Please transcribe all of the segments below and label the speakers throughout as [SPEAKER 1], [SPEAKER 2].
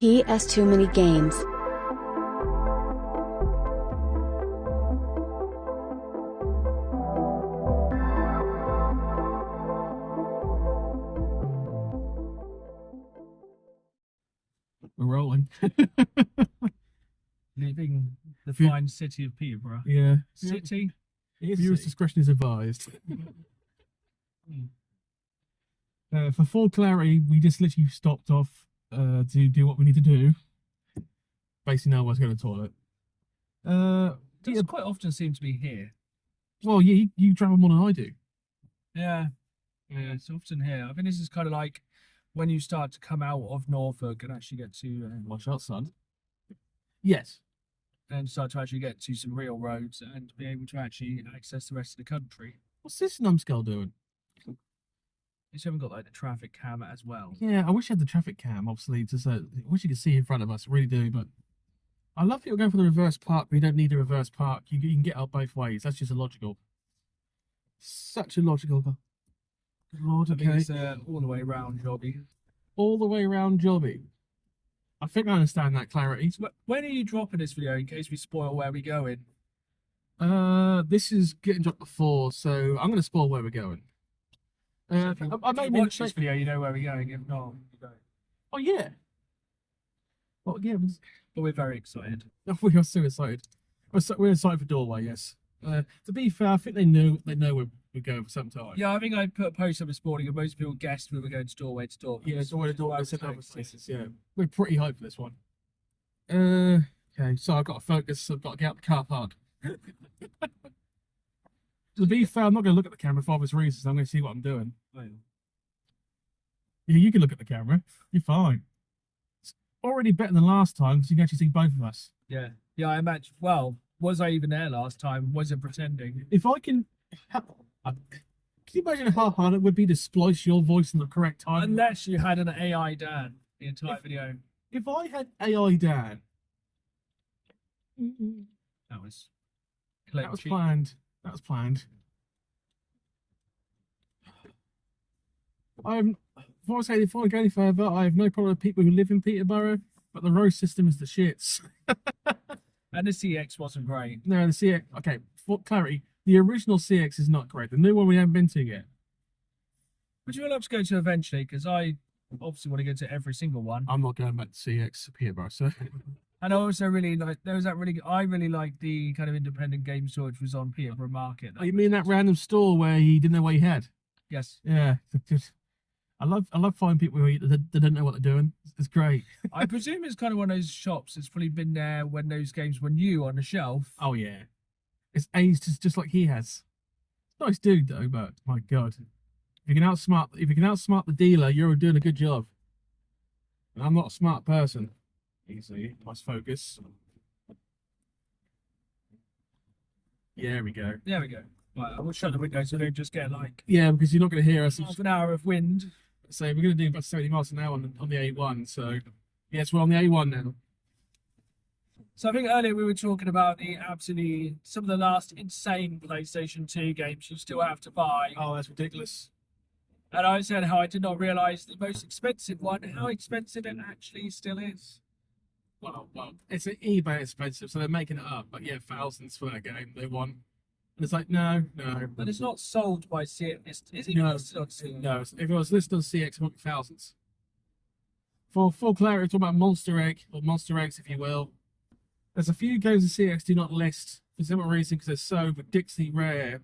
[SPEAKER 1] He has too many games.
[SPEAKER 2] We're rolling.
[SPEAKER 3] Leaving the fine city of Peterborough.
[SPEAKER 2] Yeah.
[SPEAKER 3] City?
[SPEAKER 2] Viewers' discretion is advised. For full clarity, we just literally stopped off to do what we need to do. Basically, now I was going to the toilet.
[SPEAKER 3] Does quite often seem to be here.
[SPEAKER 2] Well, yeah, you travel more than I do.
[SPEAKER 3] Yeah, it's often here. I think this is kind of like when you start to come out of Norfolk and actually get to
[SPEAKER 2] Watch out, son. Yes.
[SPEAKER 3] and start to actually get to some real roads and be able to actually access the rest of the country.
[SPEAKER 2] What's this numbskull doing?
[SPEAKER 3] You haven't got like the traffic cam as well.
[SPEAKER 2] Yeah, I wish I had the traffic cam, obviously, I wish you could see in front of us, I really do, but I love people going for the reverse park, but you don't need a reverse park. You can get out both ways. That's just illogical. Such a logical. Good Lord,
[SPEAKER 3] I
[SPEAKER 2] okay.
[SPEAKER 3] think it's all the way around, jobby.
[SPEAKER 2] All the way around jobby. I think I understand that clarity.
[SPEAKER 3] So when are you dropping this video in case we spoil where we're going?
[SPEAKER 2] This is getting dropped before, so I'm going to spoil where we're going.
[SPEAKER 3] So if
[SPEAKER 2] I
[SPEAKER 3] you
[SPEAKER 2] may
[SPEAKER 3] watch this video, you know where we're going. If not, you don't.
[SPEAKER 2] Oh yeah. Well, yeah,
[SPEAKER 3] But we're very excited.
[SPEAKER 2] we are so excited. We're excited for Doorway, yes. To be fair, I think they know we're going for some time.
[SPEAKER 3] Yeah, I think I put a post up this morning and most people guessed we were going to Doorway to Doorway.
[SPEAKER 2] Yeah, it's already Doorway.
[SPEAKER 3] So
[SPEAKER 2] Other places, yeah. We're pretty hyped for this one. Okay, so I've got to focus. I've got to get out the car park. To be fair, I'm not going to look at the camera for obvious reasons. I'm going to see what I'm doing.
[SPEAKER 3] Oh,
[SPEAKER 2] Yeah, you can look at the camera. You're fine. It's already better than last time because you can actually see both of us.
[SPEAKER 3] yeah. Yeah, I imagine. Well, was I even there last time? Was it pretending?
[SPEAKER 2] If I can you imagine how hard it would be to splice your voice in the correct time?
[SPEAKER 3] Unless you had an AI Dan the entire video.
[SPEAKER 2] If I had AI Dan,
[SPEAKER 3] That was
[SPEAKER 2] that was planned. That was planned. Before I go any further, I have no problem with people who live in Peterborough, but the road system is the shits.
[SPEAKER 3] And the CX wasn't great.
[SPEAKER 2] No, the CX. Okay, for clarity, the original CX is not great. The new one we haven't been to yet.
[SPEAKER 3] Would you love to go to eventually? Because I obviously want to go to every single one.
[SPEAKER 2] I'm not going back to CX Peterborough, so.
[SPEAKER 3] And I also really like, I really like the kind of independent game store which was on Peterborough Market.
[SPEAKER 2] Oh, you mean that random store where he didn't know what he had?
[SPEAKER 3] Yes.
[SPEAKER 2] Yeah. I love finding people who they don't know what they're doing. It's great.
[SPEAKER 3] I presume it's kind of one of those shops that's probably been there when those games were new on the shelf.
[SPEAKER 2] Oh yeah, it's aged just like he has. Nice dude though, but my God, if you can outsmart the dealer, you're doing a good job. And I'm not a smart person. Easy, nice focus. Yeah, there we go.
[SPEAKER 3] There we go. Right, I will shut the window so they don't just get like
[SPEAKER 2] Yeah, because you're not going to hear us.
[SPEAKER 3] half an hour of wind.
[SPEAKER 2] So we're going to do about 70 miles an hour on the A1. So yes, we're on the A1 now.
[SPEAKER 3] So I think earlier we were talking about some of the last insane PlayStation 2 games you still have to buy.
[SPEAKER 2] Oh, that's ridiculous.
[SPEAKER 3] And I said how I did not realise the most expensive one, how expensive it actually still is.
[SPEAKER 2] Well, it's an eBay expensive, so they're making it up. But yeah, thousands for that game they want. And it's like, no.
[SPEAKER 3] But it's not sold by CX. Is it
[SPEAKER 2] No,
[SPEAKER 3] listed on CX?
[SPEAKER 2] no. If it was listed on CX, it would be thousands. For full clarity, talk about Monster Egg, or Monster Eggs, if you will. There's a few games that CX do not list for some reason because they're so ridiculously rare.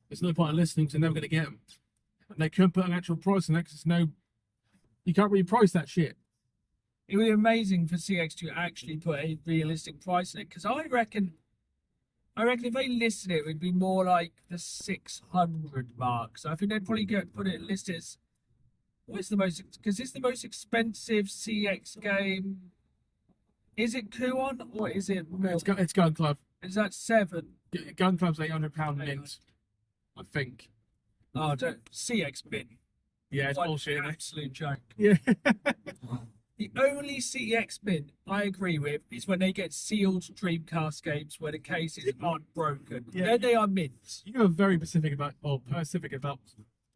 [SPEAKER 2] There's no point in listening because they're never going to get them. And they couldn't put an actual price on it because you can't really price that shit.
[SPEAKER 3] It would be amazing for CX to actually put a realistic price on it, because I reckon if they listed it, it would be more like the 600 mark. So I think they'd probably put it listed as, because it's the most expensive CX game. Is it Kuon or is it more?
[SPEAKER 2] It's Gun Club.
[SPEAKER 3] Is that 7?
[SPEAKER 2] Gun Club's £800 mint, I think.
[SPEAKER 3] Oh, CX bin.
[SPEAKER 2] Yeah, it's
[SPEAKER 3] What
[SPEAKER 2] bullshit.
[SPEAKER 3] an
[SPEAKER 2] Isn't it?
[SPEAKER 3] absolute joke.
[SPEAKER 2] Yeah.
[SPEAKER 3] The only CX bin I agree with is when they get sealed Dreamcast games where the cases aren't broken.
[SPEAKER 2] Yeah.
[SPEAKER 3] Then they are mint.
[SPEAKER 2] You're very specific about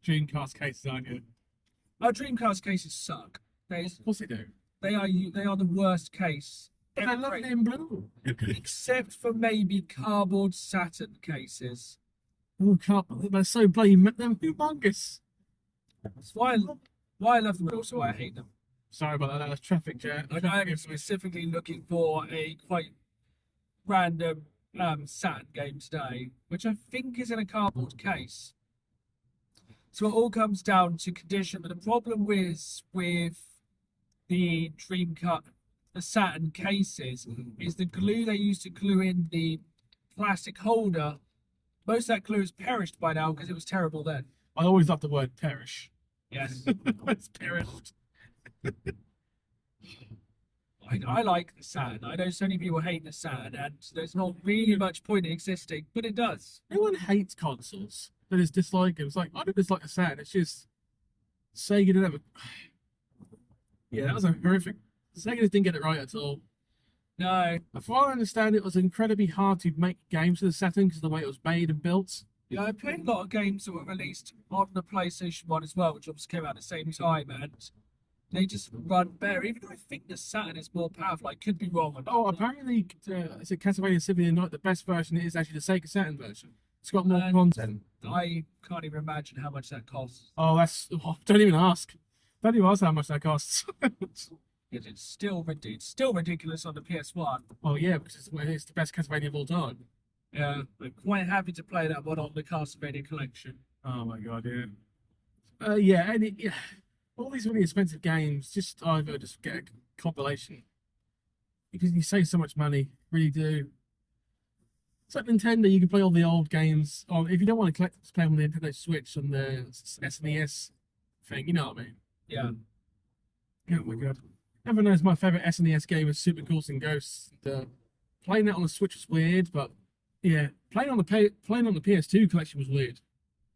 [SPEAKER 2] Dreamcast cases, aren't you?
[SPEAKER 3] Our Dreamcast cases suck.
[SPEAKER 2] Of course they do.
[SPEAKER 3] They are the worst case.
[SPEAKER 2] But they're lovely in blue.
[SPEAKER 3] Except for maybe cardboard Saturn cases.
[SPEAKER 2] Oh, can't, they're so bloody, they're humongous.
[SPEAKER 3] That's why I love them, but also why I hate them.
[SPEAKER 2] Sorry about that, that was traffic jam.
[SPEAKER 3] I am specifically looking for a quite random Saturn game today, which I think is in a cardboard case. So it all comes down to condition, but the problem with the Dreamcut, the Saturn cases, is the glue they used to glue in the plastic holder. Most of that glue has perished by now because it was terrible then.
[SPEAKER 2] I always love the word perish.
[SPEAKER 3] Yes.
[SPEAKER 2] It's perished.
[SPEAKER 3] I like the Saturn. I know so many people hate the Saturn, and there's not really much point in existing, but it does.
[SPEAKER 2] No one hates consoles. They just dislike it. It's like, I don't dislike the Saturn. It's just Sega didn't have a... Yeah, that was a horrific... Sega just didn't get it right at all.
[SPEAKER 3] No.
[SPEAKER 2] From what I understand, it was incredibly hard to make games for the Saturn because of the way it was made and built.
[SPEAKER 3] Yeah, I played a lot of games that were released on the PlayStation 1 as well, which obviously came out at the same time, and they just run better. Even though I think the Saturn is more powerful, I could be wrong.
[SPEAKER 2] Oh, apparently, is it Castlevania Symphony of the Night? The best version is actually the Sega Saturn version. It's got more content.
[SPEAKER 3] I can't even imagine how much that costs.
[SPEAKER 2] Oh, that's... Oh, don't even ask. Don't even ask how much that costs.
[SPEAKER 3] It's still ridiculous on the PS1.
[SPEAKER 2] Oh, yeah, because it's the best Castlevania of all time.
[SPEAKER 3] Yeah, I'm quite happy to play that one on the Castlevania collection.
[SPEAKER 2] Oh, my God, yeah. Yeah, and yeah, all these really expensive games, just either just get a compilation. Because you save so much money, really do. It's like Nintendo, you can play all the old games. Oh, if you don't want to collect, just play on the Nintendo Switch and the SNES thing, you know what I mean?
[SPEAKER 3] Yeah.
[SPEAKER 2] Oh my God. Everyone knows my favourite SNES game is Super Ghouls and Ghosts. Playing that on the Switch was weird, but yeah, playing on the PS2 collection was weird.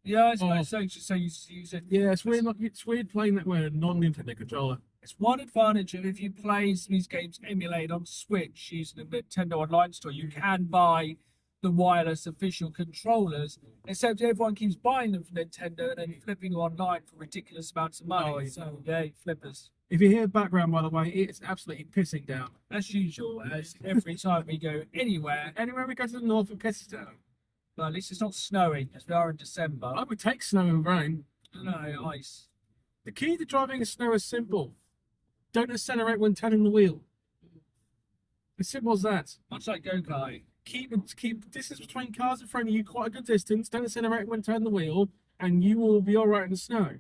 [SPEAKER 3] Yeah, I suppose so. So you use it.
[SPEAKER 2] Yeah, it's weird. It's weird playing that with a non-Nintendo controller.
[SPEAKER 3] It's one advantage of if you play these games emulated on Switch using the Nintendo Online Store, you can buy the wireless official controllers, except everyone keeps buying them from Nintendo and then flipping them online for ridiculous amounts of money.
[SPEAKER 2] Oh, yeah.
[SPEAKER 3] So, yeah, flippers.
[SPEAKER 2] If you hear background, by the way, it's absolutely pissing down.
[SPEAKER 3] As usual, as every time we go anywhere.
[SPEAKER 2] Anywhere we go to the north, it pisses down.
[SPEAKER 3] But at least it's not snowing, as we are in December.
[SPEAKER 2] I would take snow and rain.
[SPEAKER 3] No, ice.
[SPEAKER 2] The key to driving in snow is simple. Don't accelerate when turning the wheel. As simple as that.
[SPEAKER 3] Much like go-karting.
[SPEAKER 2] Keep distance between cars in front of you quite a good distance. Don't accelerate when turning the wheel, and you will be all right in the snow.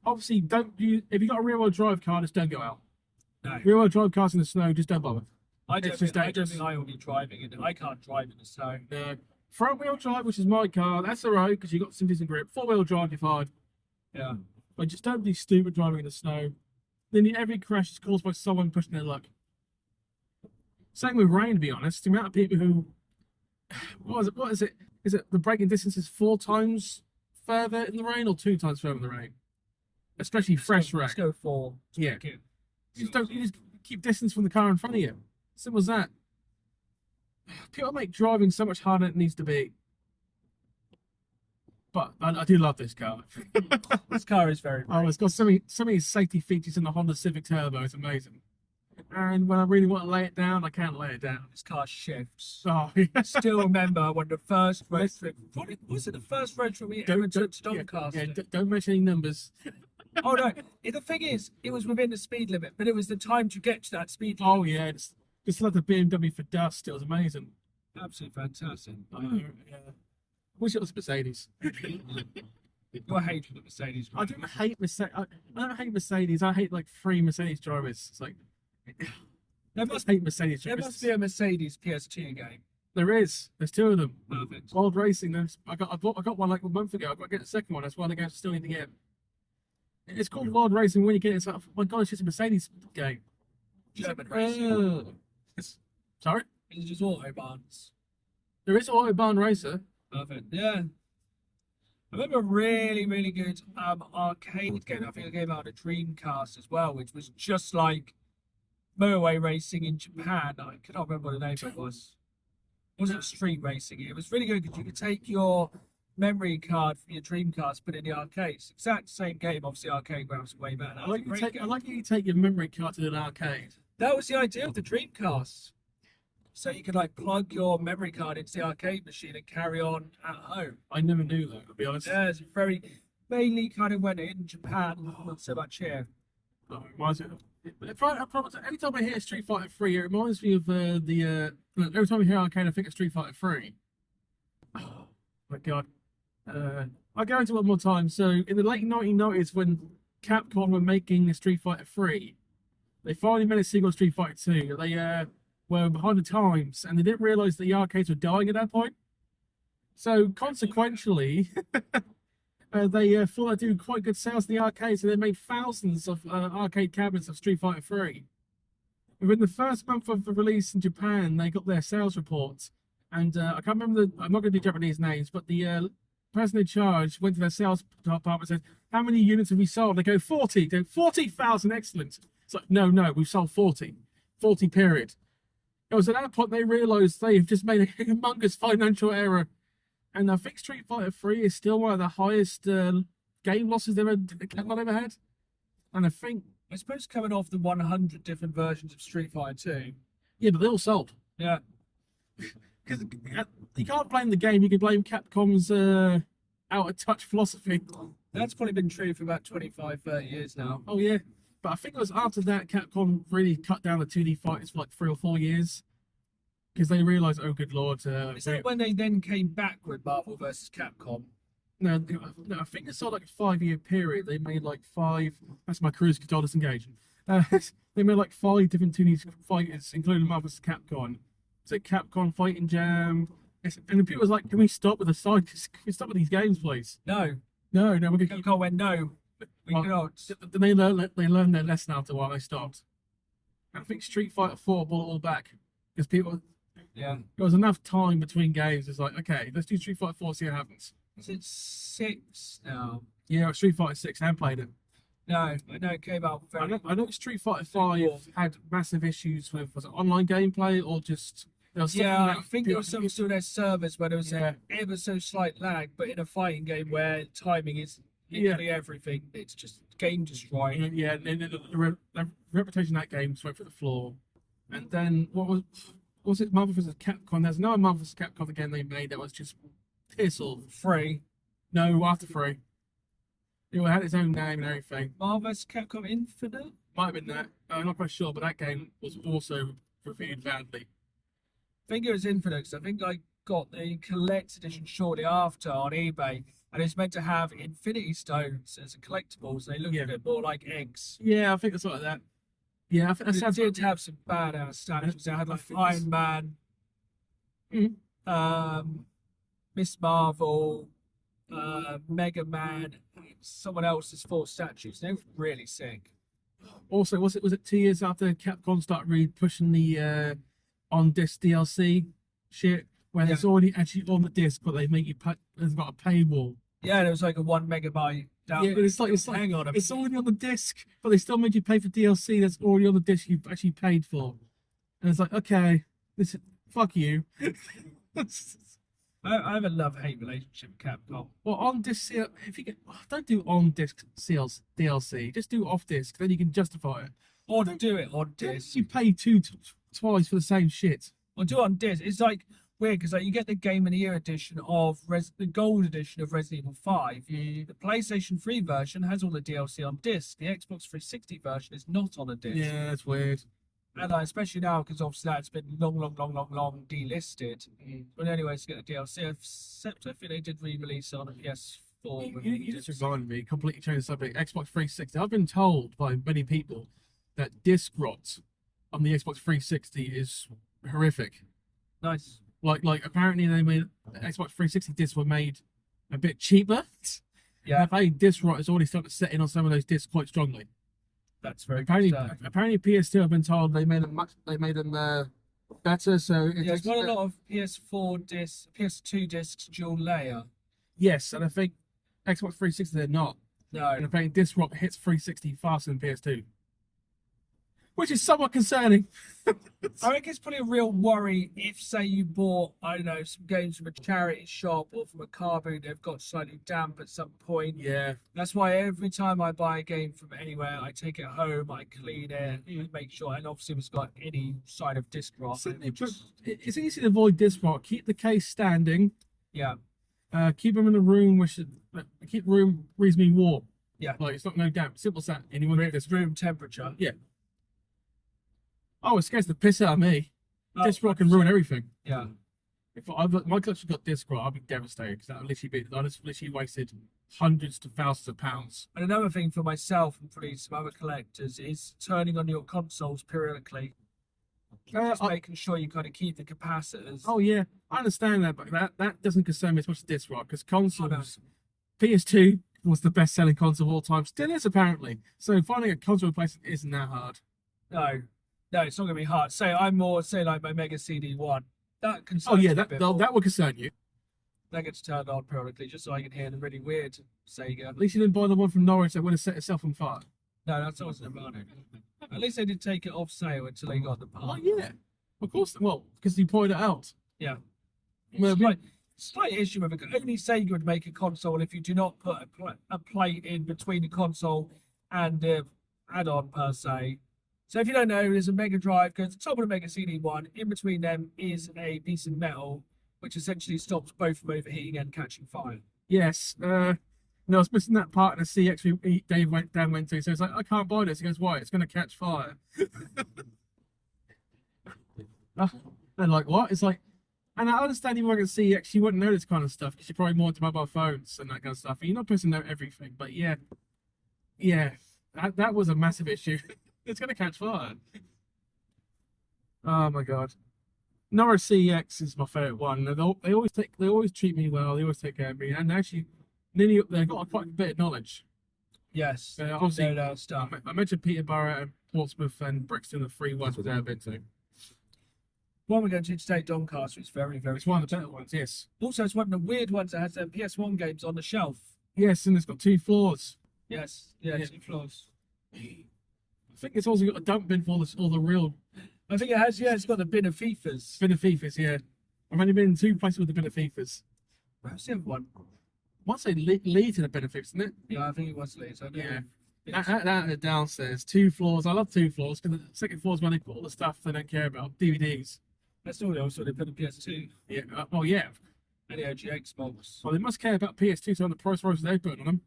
[SPEAKER 2] Obviously, if you've got a rear-wheel drive car, just don't go out.
[SPEAKER 3] No.
[SPEAKER 2] Rear-wheel drive cars in the snow, just don't bother.
[SPEAKER 3] I don't think I will be driving it. I can't drive in the snow.
[SPEAKER 2] No. Front-wheel drive, which is my car, that's all right because you've got some decent grip. Four-wheel drive, you're fine.
[SPEAKER 3] Yeah.
[SPEAKER 2] But just don't be stupid driving in the snow. Then every crash is caused by someone pushing their luck. Same with rain, to be honest. The amount of people who... What is it? Is it the braking distance is 4 times further in the rain or 2 times further in the rain? Especially fresh rain.
[SPEAKER 3] Let's go 4.
[SPEAKER 2] Yeah. You just keep distance from the car in front of you. Simple as that. People make driving so much harder than it needs to be. But I do love this car.
[SPEAKER 3] This car is very
[SPEAKER 2] Oh, it's got so many safety features in the Honda Civic Turbo. It's amazing. And when I really want to lay it down, I can't lay it down.
[SPEAKER 3] This car shifts.
[SPEAKER 2] Oh, yeah.
[SPEAKER 3] I still remember when the first road trip... Was it the first road trip we ever took to Doncaster?
[SPEAKER 2] Yeah, don't mention any numbers.
[SPEAKER 3] Oh, no. The thing is, it was within the speed limit, but it was the time to get to that speed limit.
[SPEAKER 2] Oh, yeah. Just like the BMW for dust. It was amazing.
[SPEAKER 3] Absolutely fantastic.
[SPEAKER 2] Yeah. Wish it was Mercedes.
[SPEAKER 3] You're hating the Mercedes.
[SPEAKER 2] I don't hate Mercedes. I don't hate Mercedes. I hate like 3 Mercedes drivers. It's like
[SPEAKER 3] There must
[SPEAKER 2] hate Mercedes
[SPEAKER 3] There
[SPEAKER 2] drivers.
[SPEAKER 3] must be a Mercedes PS2 game.
[SPEAKER 2] There is. There's 2 of them.
[SPEAKER 3] Perfect.
[SPEAKER 2] Wild Racing. I got one like a month ago. I've got to get the second one. That's why the games still need to get. It's called Wild Racing. When you get it, it's like, oh my God, it's just a Mercedes game.
[SPEAKER 3] German racing.
[SPEAKER 2] Sorry?
[SPEAKER 3] It's just Autobahns.
[SPEAKER 2] There is an Autobahn Racer.
[SPEAKER 3] Perfect. Yeah. I remember a really, really good arcade game. I think it came out of Dreamcast as well, which was just like motorway racing in Japan. I cannot remember what the name of it was. It wasn't street racing. It was really good because you could take your memory card from your Dreamcast, put it in the arcades. Exact same game. Obviously, arcade graphics are way better.
[SPEAKER 2] I like you take your memory card to an arcade.
[SPEAKER 3] That was the idea of the Dreamcast. So you could like plug your memory card into the arcade machine and carry on at home.
[SPEAKER 2] I never knew that, to be honest.
[SPEAKER 3] Yeah, it's very mainly kind of went in Japan, not so much here.
[SPEAKER 2] Oh, it reminds me every time I hear Street Fighter 3, it reminds me of every time I hear arcade, I think of Street Fighter 3. Oh my god. I'll go into it one more time. So in the late 1990s, when Capcom were making the Street Fighter 3, they finally made a sequel to Street Fighter 2. They were behind the times, and they didn't realize that the arcades were dying at that point. So consequentially, they thought they'd do quite good sales in the arcades, so they made thousands of arcade cabinets of Street Fighter 3. Within the first month of the release in Japan, they got their sales reports, and I can't remember I'm not going to do Japanese names, but the person in charge went to their sales department and said, "How many units have we sold?" They go, 40. They go, 40,000, excellent. It's like, no, we've sold 40. 40 period. It was at that point they realised they've just made a humongous financial error. And I think Street Fighter 3 is still one of the highest game losses they've ever had. And
[SPEAKER 3] I suppose coming off the 100 different versions of Street Fighter 2.
[SPEAKER 2] Yeah, but they all sold.
[SPEAKER 3] Yeah.
[SPEAKER 2] Because you can't blame the game, you can blame Capcom's out of touch philosophy.
[SPEAKER 3] That's probably been true for about 25, 30 years now.
[SPEAKER 2] Oh, yeah. But I think it was after that Capcom really cut down the 2D fighters for like 3 or 4 years. Because they realised, oh, good lord.
[SPEAKER 3] Is that when they then came back with Marvel vs. Capcom?
[SPEAKER 2] No, I think it's sort of like a 5-year period. They made like 5. That's my cruise control disengaging. They made like 5 different 2D fighters, including Marvel vs. Capcom. So Capcom Fighting Jam. And the people was like, "Can we stop with the side? Can we stop with these games, please?"
[SPEAKER 3] No.
[SPEAKER 2] No, we're going to keep.
[SPEAKER 3] Capcom went, no. We cannot.
[SPEAKER 2] They learned their lesson after a while. They stopped. And I think Street Fighter 4 brought it all back because people.
[SPEAKER 3] Yeah.
[SPEAKER 2] There was enough time between games. It's like, okay, let's do Street Fighter 4, see what happens.
[SPEAKER 3] Is it 6 now?
[SPEAKER 2] Yeah, Street Fighter 6. I haven't played it.
[SPEAKER 3] No, I know it came out very...
[SPEAKER 2] I know Street Fighter 5 had massive issues with, was it online gameplay or just...
[SPEAKER 3] Yeah, I think there was something to their servers where there was ever so slight lag, but in a fighting game where timing is literally everything, it's just game destroying.
[SPEAKER 2] Yeah, and the reputation of that game just went through the floor. And then, what was it Marvel vs. Capcom? There's another Marvel vs. Capcom again they made that was just piss all.
[SPEAKER 3] Free.
[SPEAKER 2] No, after free. It had its own name and everything.
[SPEAKER 3] Marvel vs. Capcom Infinite?
[SPEAKER 2] Might have been that. I'm not quite sure, but that game was also reviewed badly.
[SPEAKER 3] I think it was Infinite, because I think I got the collect edition shortly after on eBay, and it's meant to have Infinity Stones as a collectible, so they look a bit more like eggs.
[SPEAKER 2] Yeah, I think it's like that. Yeah, I think that sounds...
[SPEAKER 3] It did have some badass statues. It had like Iron Man, Miss Marvel, Mega Man, someone else's 4 statues. They were really sick.
[SPEAKER 2] Also, was it 2 years after Capcom started pushing the on disc DLC shit, where it's already actually on the disc, but they make you pay, there's got a paywall.
[SPEAKER 3] Yeah, there was like a 1 megabyte download.
[SPEAKER 2] Yeah, but it's like hang on, it's already on the disc, but they still made you pay for DLC that's already on the disc you've actually paid for. And it's like, okay, fuck you.
[SPEAKER 3] I have a love-hate relationship with Capcom.
[SPEAKER 2] Well, on disc, if you don't do on disc DLC, just do off disc, then you can justify it.
[SPEAKER 3] Or do it on disc.
[SPEAKER 2] You pay twice for the same shit.
[SPEAKER 3] Or do it on disc. It's like weird because like you get the Game of the Year edition of the Gold edition of Resident Evil 5. The PlayStation 3 version has all the DLC on disc. The Xbox 360 version is not on a disc.
[SPEAKER 2] Yeah, that's weird.
[SPEAKER 3] And especially now, because obviously that's been long delisted. But anyways, to get the DLC, except I think they did re-release on a PS4.
[SPEAKER 2] You just reminded me, completely changed the subject. Xbox 360. I've been told by many people that disc rot on the Xbox 360 is horrific.
[SPEAKER 3] Nice.
[SPEAKER 2] Like apparently they made Xbox 360 discs were made a bit cheaper.
[SPEAKER 3] Yeah.
[SPEAKER 2] Apparently disc rot has already started to set in on some of those discs quite strongly.
[SPEAKER 3] That's very
[SPEAKER 2] apparently PS2 have been told they made them better. So
[SPEAKER 3] there's not a lot of PS4 discs, PS2 discs dual layer.
[SPEAKER 2] Yes, and I think Xbox 360 they're not.
[SPEAKER 3] No.
[SPEAKER 2] And apparently disc rot hits 360 faster than PS2. which is somewhat concerning.
[SPEAKER 3] I reckon it's probably a real worry if, say, you bought, I don't know, some games from a charity shop or from a car boot they've got slightly damp at some point.
[SPEAKER 2] Yeah.
[SPEAKER 3] That's why every time I buy a game from anywhere, I take it home, I clean it, make sure, and obviously if it's got any sign of disc rot.
[SPEAKER 2] It's easy to avoid disc rot. Keep the case standing.
[SPEAKER 3] Yeah.
[SPEAKER 2] Keep them in a room keep the room reasonably warm.
[SPEAKER 3] Yeah.
[SPEAKER 2] Like it's not no damp. Simple as that. Anyone get this
[SPEAKER 3] Room temperature.
[SPEAKER 2] Yeah. Oh, it scares the piss out of me.
[SPEAKER 3] Oh,
[SPEAKER 2] Disc rot can ruin everything.
[SPEAKER 3] Yeah.
[SPEAKER 2] If my collection got disc rot, I'd be devastated because I just literally wasted hundreds to thousands of pounds.
[SPEAKER 3] And another thing for myself and probably some other collectors is turning on your consoles periodically. Just making sure you kind of keep the capacitors.
[SPEAKER 2] Oh yeah, I understand that, but that doesn't concern me as much as disc rot because consoles. PS2 was the best-selling console of all time. Still is apparently. So finding a console replacement isn't that hard.
[SPEAKER 3] No, it's not going to be hard. I'm more like my Mega CD1. That concerns
[SPEAKER 2] Oh yeah,
[SPEAKER 3] me
[SPEAKER 2] that would concern you.
[SPEAKER 3] That gets turned on periodically just so I can hear the really weird Sega.
[SPEAKER 2] At least you didn't buy the one from Norwich that would have set itself on fire.
[SPEAKER 3] No, that's also about it. At least they did take it off sale until they got the part.
[SPEAKER 2] Oh yeah, of course. Well, because you pointed it out.
[SPEAKER 3] Yeah.
[SPEAKER 2] Well,
[SPEAKER 3] Slight issue with it. Only Sega would make a console if you do not put a plate in between the console and the add-on per se. So if you don't know, there's a Mega Drive goes to the top of the Mega CD1. In between them is a piece of metal, which essentially stops both from overheating and catching fire.
[SPEAKER 2] Yes. No, I was missing that part in the CX Dan went to. So it's like, I can't buy this. He goes, why? It's going to catch fire. And like, what? It's like, and I understand you work at CX, you wouldn't know this kind of stuff because you're probably more into mobile phones and that kind of stuff. And you're not supposed to know everything. But yeah, that was a massive issue. It's going to catch fire. Oh my god. Norwich CEX is my favourite one. They always treat me well. They always take care of me, and actually, they've got quite a bit of knowledge.
[SPEAKER 3] Yes,
[SPEAKER 2] obviously,
[SPEAKER 3] stuff.
[SPEAKER 2] I mentioned Peterborough and Portsmouth and Brixton, the three ones we've ever been to.
[SPEAKER 3] One we're going to today, Doncaster, is very, very.
[SPEAKER 2] It's one of the better ones, yes.
[SPEAKER 3] Also, it's one of the weird ones that has PS1 games on the shelf.
[SPEAKER 2] Yes, and it's got 2 floors.
[SPEAKER 3] Yes, yeah. 2 floors.
[SPEAKER 2] I think it's also got a dump bin for all the real.
[SPEAKER 3] I think it has. Yeah, it's got the bin of FIFAs.
[SPEAKER 2] Bin of FIFAs, yeah. I've only been in 2 places with the bin of FIFAs.
[SPEAKER 3] Where's the other one?
[SPEAKER 2] I want to say Leeds in the bin of FIFAs, isn't it?
[SPEAKER 3] Yeah, I think it was Leeds.
[SPEAKER 2] Yeah. That downstairs, 2 floors. I love 2 floors because the second floor is where they put all the stuff they don't care about, DVDs.
[SPEAKER 3] That's all also they put the PS2.
[SPEAKER 2] Yeah. Well, yeah.
[SPEAKER 3] And the OG Xbox.
[SPEAKER 2] Well, they must care about PS2 so on the price rise they put on them.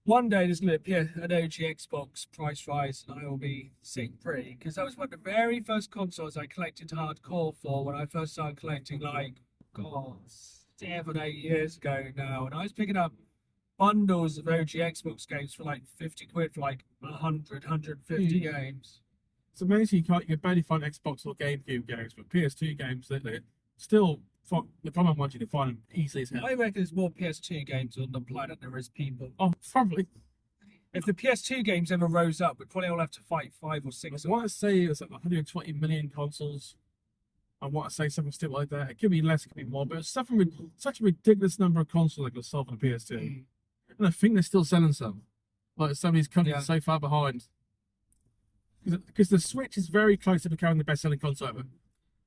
[SPEAKER 3] One day there's going to be an OG Xbox price rise and I will be sitting pretty because that was one of the very first consoles I collected hardcore for when I first started collecting, like, God, 7, 8 years ago now. And I was picking up bundles of OG Xbox games for like 50 quid for like 100, 150 games.
[SPEAKER 2] It's amazing you can barely find Xbox or GameCube games, but PS2 games, they're still the common ones you can find them easily as hell.
[SPEAKER 3] I reckon there's more PS2 games on the planet than there is people.
[SPEAKER 2] Oh, probably.
[SPEAKER 3] If the PS2 games ever rose up, we'd probably all have to fight 5 or 6.
[SPEAKER 2] I want to say it's like 120 million consoles. I want to say something still like that. It could be less, it could be more, but it's such a ridiculous number of consoles that got sold on the PS2. And I think they're still selling some. Like some of these countries are so far behind. Because the Switch is very close to becoming the best-selling console ever.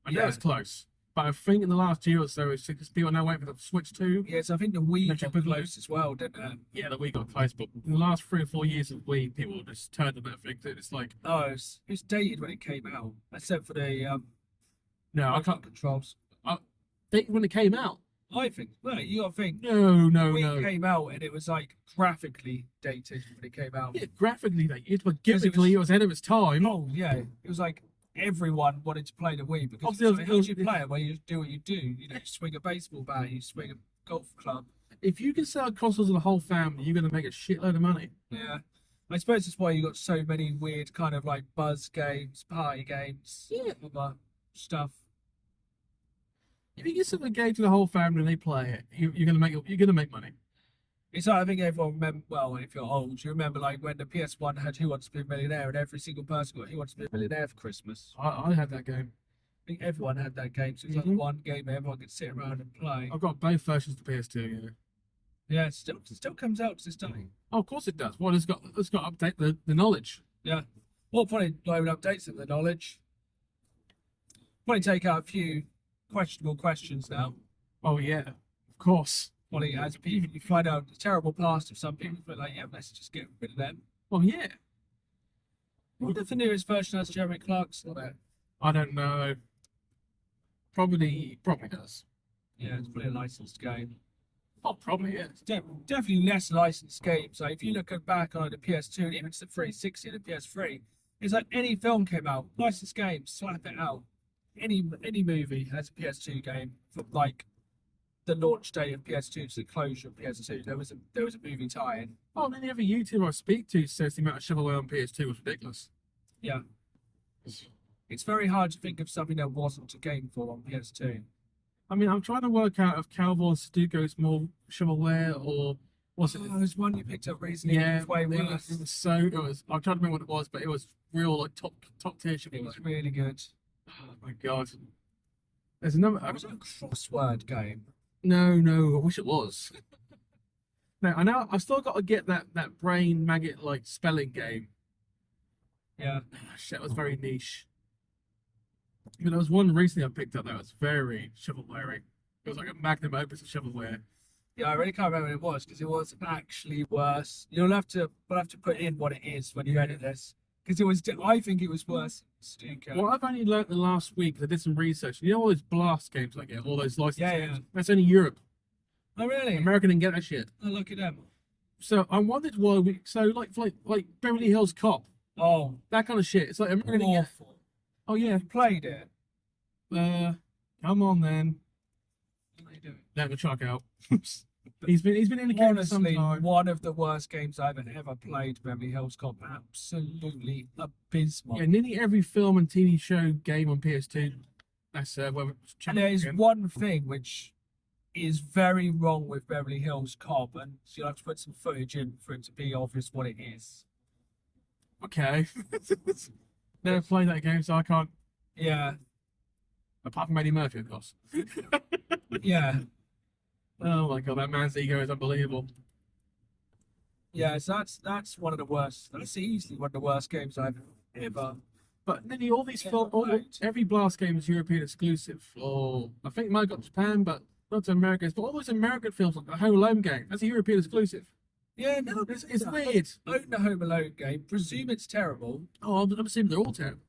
[SPEAKER 2] I know it's close. But I think in the last year or so, it's people are now waiting for the Switch 2.
[SPEAKER 3] Yes, I think the Wii got close as well, didn't it?
[SPEAKER 2] Yeah, the Wii got close, but in the last 3 or 4 years of Wii, people just turned on that thing. It's like...
[SPEAKER 3] Oh, it's dated when it came out, except for the
[SPEAKER 2] no, I can't...
[SPEAKER 3] controls.
[SPEAKER 2] Dated when it came out?
[SPEAKER 3] I think, well, you got to think...
[SPEAKER 2] No.
[SPEAKER 3] Wii came out and it was like graphically dated when it came out.
[SPEAKER 2] Yeah, graphically dated, but gimmickally it was ahead of its time.
[SPEAKER 3] Oh, yeah. It was like... Everyone wanted to play the Wii because how do you play it? Well, you just do what you do. You know, you swing a baseball bat, you swing a golf club.
[SPEAKER 2] If you can sell consoles to the whole family, you're going to make a shitload of money.
[SPEAKER 3] Yeah, I suppose that's why you got so many weird kind of like buzz games, party games, stuff.
[SPEAKER 2] If you can sell a game to the whole family and they play it, you're going to make money.
[SPEAKER 3] It's like, I think everyone remember, well, if you're old, you remember like when the PS1 had Who Wants to Be a Millionaire and every single person got Who Wants to Be a Millionaire for Christmas.
[SPEAKER 2] I had that game.
[SPEAKER 3] I think everyone had that game, so it's like one game everyone could sit around and play.
[SPEAKER 2] I've got both versions of the PS2,
[SPEAKER 3] Yeah, it still comes out to this day.
[SPEAKER 2] Oh, of course it does. Well, it's got to update the knowledge.
[SPEAKER 3] Yeah. Or probably load updates of the knowledge. Probably take out a few questionable questions now.
[SPEAKER 2] Oh yeah, of course.
[SPEAKER 3] Probably as people, you find out the terrible past of some people, but like, yeah, let's just get rid of them.
[SPEAKER 2] Well, yeah.
[SPEAKER 3] I wonder if the newest version has Jeremy Clarkson on it.
[SPEAKER 2] I don't know. Probably does.
[SPEAKER 3] Yeah, it's probably a licensed game.
[SPEAKER 2] Oh, probably yeah.
[SPEAKER 3] It's definitely less licensed games. Like if you look back on the PS2 and even the 360 and the PS3, it's like any film came out, licensed game, slap it out. Any movie has a PS2 game from like the launch day of PS2 to the closure of PS2. There was a movie tie-in.
[SPEAKER 2] Oh, and any other YouTuber I speak to says the amount of shovelware on PS2 was ridiculous.
[SPEAKER 3] Yeah. It's very hard to think of something that wasn't a game for on PS2.
[SPEAKER 2] I mean, I'm trying to work out if Cowboy Sudoku's more shovelware or was it?
[SPEAKER 3] Oh, there's one you picked up recently.
[SPEAKER 2] Yeah,
[SPEAKER 3] It was way worse.
[SPEAKER 2] it was so. It was. I'm trying to remember what it was, but it was real like top tier shovelware.
[SPEAKER 3] It was really good.
[SPEAKER 2] Oh my god. There's another.
[SPEAKER 3] It was a crossword game.
[SPEAKER 2] No, I wish it was. No, I know. I've still got to get that brain maggot like spelling game.
[SPEAKER 3] Yeah.
[SPEAKER 2] Shit, it was very niche. But there was one recently I picked up that was very shovelware. It was like a magnum opus of shovelware.
[SPEAKER 3] Yeah, I really can't remember what it was because it was actually worse. We'll have to put in what it is when you edit this because it was. I think it was worse. Stinker.
[SPEAKER 2] Well, I've only learnt the last week 'cause I did some research. You know all those blast games I get, all those licensed games? That's only Europe.
[SPEAKER 3] Oh really?
[SPEAKER 2] America didn't get that shit.
[SPEAKER 3] Oh, look at them.
[SPEAKER 2] So I wondered why we. So like Beverly Hills Cop,
[SPEAKER 3] Oh,
[SPEAKER 2] that kind of shit. It's like America didn't get.
[SPEAKER 3] awful.
[SPEAKER 2] Oh yeah.
[SPEAKER 3] You played it.
[SPEAKER 2] Come on then.
[SPEAKER 3] What are you doing?
[SPEAKER 2] Let the truck out. he's been indicating for some
[SPEAKER 3] Honestly,
[SPEAKER 2] time.
[SPEAKER 3] one of the worst games I've ever played. Beverly Hills Cop, absolutely abysmal.
[SPEAKER 2] Yeah, nearly every film and TV show game on PS2. That's whether it's
[SPEAKER 3] And there is
[SPEAKER 2] again.
[SPEAKER 3] one thing which is very wrong with Beverly Hills Cop, and you'll have to put some footage in for it to be obvious what it is.
[SPEAKER 2] Okay. Never played that game, so I can't.
[SPEAKER 3] Yeah,
[SPEAKER 2] Apart from Eddie Murphy, of course.
[SPEAKER 3] yeah,
[SPEAKER 2] Oh my god, that man's ego is unbelievable.
[SPEAKER 3] yeah. So that's one of the worst. That's easily one of the worst games I've ever.
[SPEAKER 2] But nearly all these
[SPEAKER 3] Yeah,
[SPEAKER 2] film, every Blast game is European exclusive. Or I think it might have got Japan, but not to America. But all those American films, like the Home Alone game, that's a European exclusive.
[SPEAKER 3] Yeah, no,
[SPEAKER 2] It's weird.
[SPEAKER 3] Own the Home Alone game. Presume it's terrible.
[SPEAKER 2] Oh, I'm assuming they're all terrible.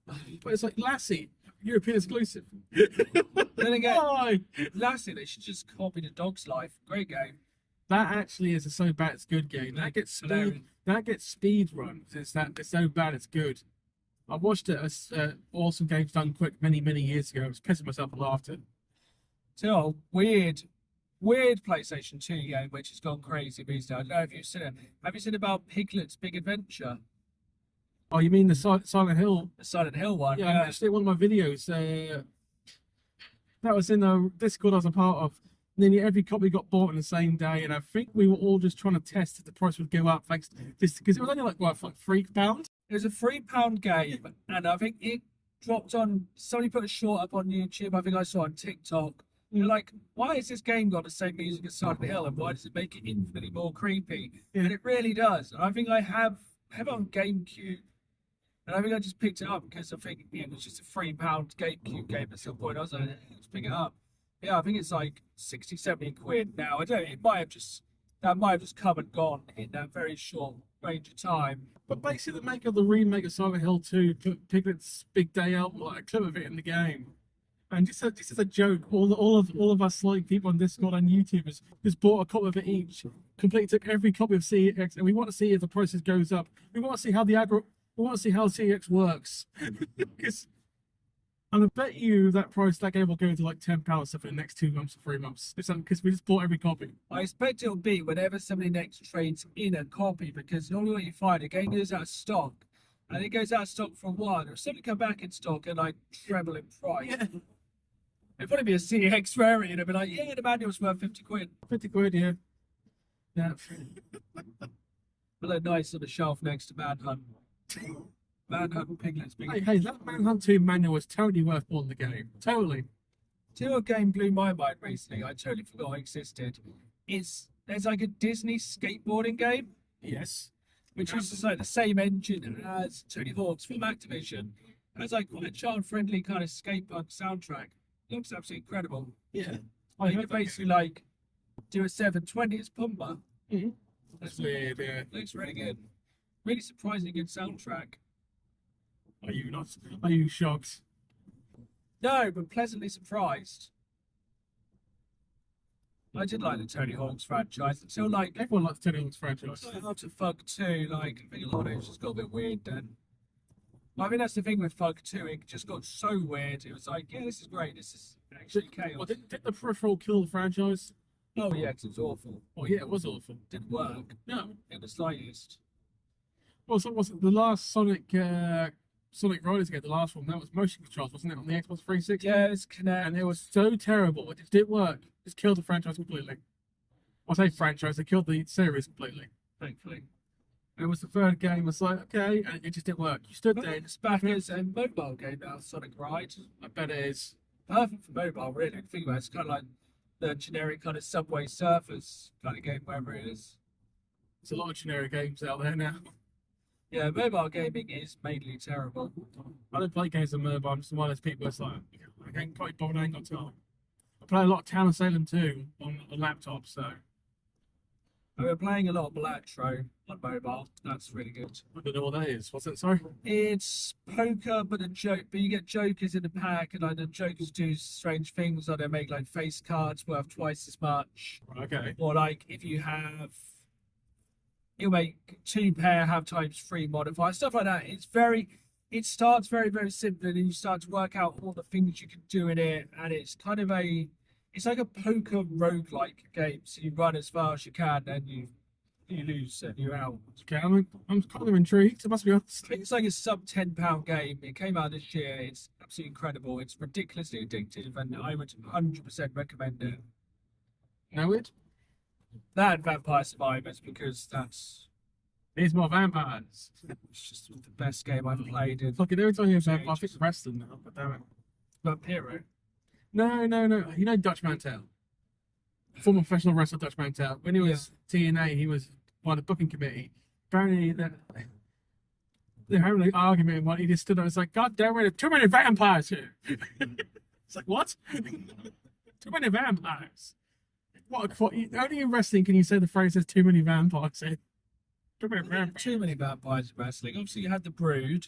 [SPEAKER 2] But it's like Lassie, European exclusive.
[SPEAKER 3] Then again,
[SPEAKER 2] Why?
[SPEAKER 3] Lassie, they should just copy the Dog's Life. Great game.
[SPEAKER 2] That actually is a so bad it's good game.
[SPEAKER 3] Hilarious.
[SPEAKER 2] That gets speed runs. It's so bad it's good. I watched it as Awesome Games Done Quick many years ago. I was pissing myself with laughter.
[SPEAKER 3] So a weird PlayStation 2 game which has gone crazy these days. I don't know if you've seen it. Have you seen about Piglet's Big Adventure?
[SPEAKER 2] Oh, you mean the Silent Hill?
[SPEAKER 3] The Silent Hill one.
[SPEAKER 2] Yeah, I actually one of my videos. That was in the Discord I was a part of. Nearly every copy got bought on the same day, and I think we were all just trying to test if the price would go up, thanks just because it was only like £3.
[SPEAKER 3] It was a £3 game, and I think it dropped on. Somebody put a short up on YouTube. I think I saw on TikTok. They're like, why has this game got the same music as Silent Hill, and why does it make it infinitely more creepy?
[SPEAKER 2] Yeah.
[SPEAKER 3] And it really does. And I think I have it on GameCube. And I think I just picked it up because I think it was just a £3 GameCube game at some point. I was like, let's pick it up. Yeah, I think it's like 60, 70 quid now. I don't. It might have just come and gone in that very short range of time.
[SPEAKER 2] But basically, the maker of the remake of Silent Hill 2 put Piglet's Big Day out, like a clip of it in the game. And just as a joke, all of us like people on Discord and YouTubers just bought a copy of it each. Completely took every copy of CX, and we want to see if the prices goes up. We want to see how we want to see how CX works. And I bet you that game will go to like £10 for the next 2 months or 3 months. Because we just bought every copy.
[SPEAKER 3] I expect it'll be whenever somebody next trades in a copy, because normally what you find, a game goes out of stock, and it goes out of stock for a while, or something come back in stock and like treble in price.
[SPEAKER 2] Yeah.
[SPEAKER 3] It'd probably be a CX variant. It'd be like, yeah, the manual's worth 50 quid.
[SPEAKER 2] 50 quid, yeah. Yeah.
[SPEAKER 3] But they're nice on the shelf next to Manhunt. Manhunt and Piglet's Big.
[SPEAKER 2] Hey, that Manhunt 2 manual was totally worth more than the game. Totally.
[SPEAKER 3] Do you know what game blew my mind recently? I totally forgot it existed. There's like a Disney skateboarding game.
[SPEAKER 2] Yes.
[SPEAKER 3] which uses like the same engine as Tony Hawk's from Activision. It's like quite a child-friendly kind of skate punk soundtrack. Looks absolutely incredible.
[SPEAKER 2] Yeah.
[SPEAKER 3] You can basically like do a 720 as Pumba.
[SPEAKER 2] Mm-hmm. That's weird, yeah.
[SPEAKER 3] Looks really good. Really surprisingly good soundtrack.
[SPEAKER 2] Are you not? Are you shocked?
[SPEAKER 3] No, but pleasantly surprised. I did like the Tony Hawk's franchise until like
[SPEAKER 2] Everyone likes Tony Hawk's franchise.
[SPEAKER 3] after Fug 2, like I think a lot of it just got a bit weird then. I mean that's the thing with Fug 2, it just got so weird. It was like, yeah, this is great, this is actually chaos.
[SPEAKER 2] Well, did the Peripheral kill the franchise?
[SPEAKER 3] Oh yeah, 'cause it was awful.
[SPEAKER 2] Oh yeah, it was awful.
[SPEAKER 3] Didn't work
[SPEAKER 2] No.
[SPEAKER 3] in the slightest.
[SPEAKER 2] Well, so was it the last Sonic Riders game? The last one that was motion controls, wasn't it, on the Xbox 360?
[SPEAKER 3] Yeah, it's Kinect.
[SPEAKER 2] And it was so terrible. It just didn't work. Just killed the franchise completely. I say franchise, they killed the series completely.
[SPEAKER 3] Thankfully.
[SPEAKER 2] It was the third game. It's like, okay, and it just didn't work. You stood there.
[SPEAKER 3] It's back as a mobile game now, Sonic Ride.
[SPEAKER 2] I bet it is.
[SPEAKER 3] Perfect for mobile, really. Think about it, it's kind of like the generic kind of Subway Surfers kind of game, wherever it is.
[SPEAKER 2] There's a lot of generic games out there now.
[SPEAKER 3] Yeah, mobile gaming is mainly terrible.
[SPEAKER 2] I don't play games on mobile. I'm just one of those people that's like, I can't quite bother, I ain't got time. I play a lot of Town of Salem too on a laptop, so
[SPEAKER 3] We're playing a lot of Balatro on mobile. That's really good.
[SPEAKER 2] I don't know what that is. What's that, sorry?
[SPEAKER 3] It's poker, but you get jokers in the pack, and like the jokers do strange things. Like they make like face cards worth twice as much.
[SPEAKER 2] Okay.
[SPEAKER 3] Or like if you'll make 2 pair, have times 3 modifier, stuff like that. It starts very, very simple, and then you start to work out all the things you can do in it, and it's kind of it's like a poker roguelike game. So you run as far as you can, and you lose and you're out.
[SPEAKER 2] Okay, I'm kind of intrigued, I must be honest.
[SPEAKER 3] It's like a sub £10 game. It came out this year. It's absolutely incredible. It's ridiculously addictive, and I would 100% recommend it.
[SPEAKER 2] Know it?
[SPEAKER 3] That and Vampire Survivors, because
[SPEAKER 2] There's more vampires.
[SPEAKER 3] it's just the best game I've played in.
[SPEAKER 2] Fucking every time you have vampires, I think wrestling now, but damn it.
[SPEAKER 3] Vampiro.
[SPEAKER 2] No. You know Dutch Mantel? Former professional wrestler Dutch Mantel. When he was TNA, he was on the booking committee. Apparently, they're having an argument, and he just stood there and was like, God damn it, there's too many vampires here. It's like, what? Too many vampires. What? Only in wrestling can you say the phrase "there's too many vampires here." Too many vampires.
[SPEAKER 3] Too many vampires in wrestling. Obviously, you had the Brood.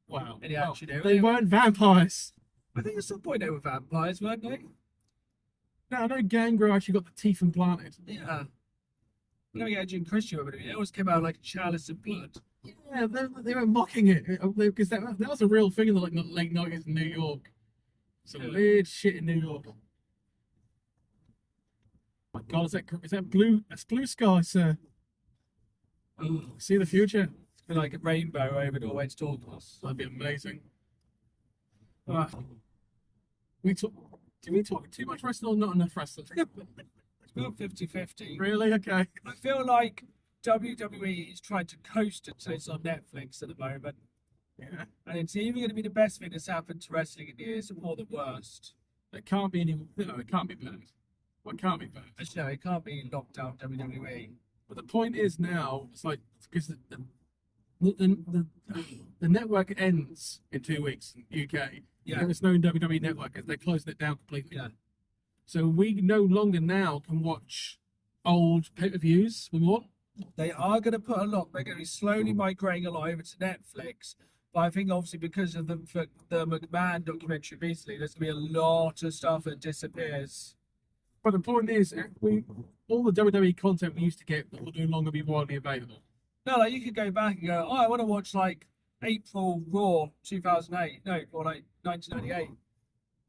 [SPEAKER 2] Wow.
[SPEAKER 3] And actually,
[SPEAKER 2] They weren't vampires.
[SPEAKER 3] I think at some point they were vampires, weren't they?
[SPEAKER 2] No, I know Gangrel actually got the teeth implanted.
[SPEAKER 3] Yeah. Let me get Jim Christian over it. It always came out like a chalice of blood.
[SPEAKER 2] Yeah, they were mocking it because that was a real thing in the late 90s in New York. Some weird shit in New York. My God, is that blue? That's blue sky, sir. See the future?
[SPEAKER 3] It's been like a rainbow over the way to talk to us.
[SPEAKER 2] That'd be amazing. Do we talk too much wrestling or not enough wrestling?
[SPEAKER 3] It's about 50-50.
[SPEAKER 2] Really? Okay.
[SPEAKER 3] I feel like WWE is trying to coast it, so it's on Netflix at the moment.
[SPEAKER 2] Yeah.
[SPEAKER 3] And it's either going to be the best thing that's happened to wrestling in years or the worst.
[SPEAKER 2] It can't be any. No, it can't be bad. What can't be bad?
[SPEAKER 3] Actually, no, it can't be locked down WWE.
[SPEAKER 2] But the point is now, it's like because the network ends in 2 weeks in UK.
[SPEAKER 3] Yeah.
[SPEAKER 2] There is no WWE network. They're closing it down completely.
[SPEAKER 3] Yeah.
[SPEAKER 2] So we no longer now can watch old pay-per-views we want.
[SPEAKER 3] They are going to put a lot. They're going to be slowly migrating a lot over to Netflix. But I think obviously because of the McMahon documentary recently, there's going to be a lot of stuff that disappears.
[SPEAKER 2] But the point is, all the WWE content we used to get will no longer be widely available.
[SPEAKER 3] No, like you could go back and go, oh, I want to watch like April Raw 2008, no, or like 1998.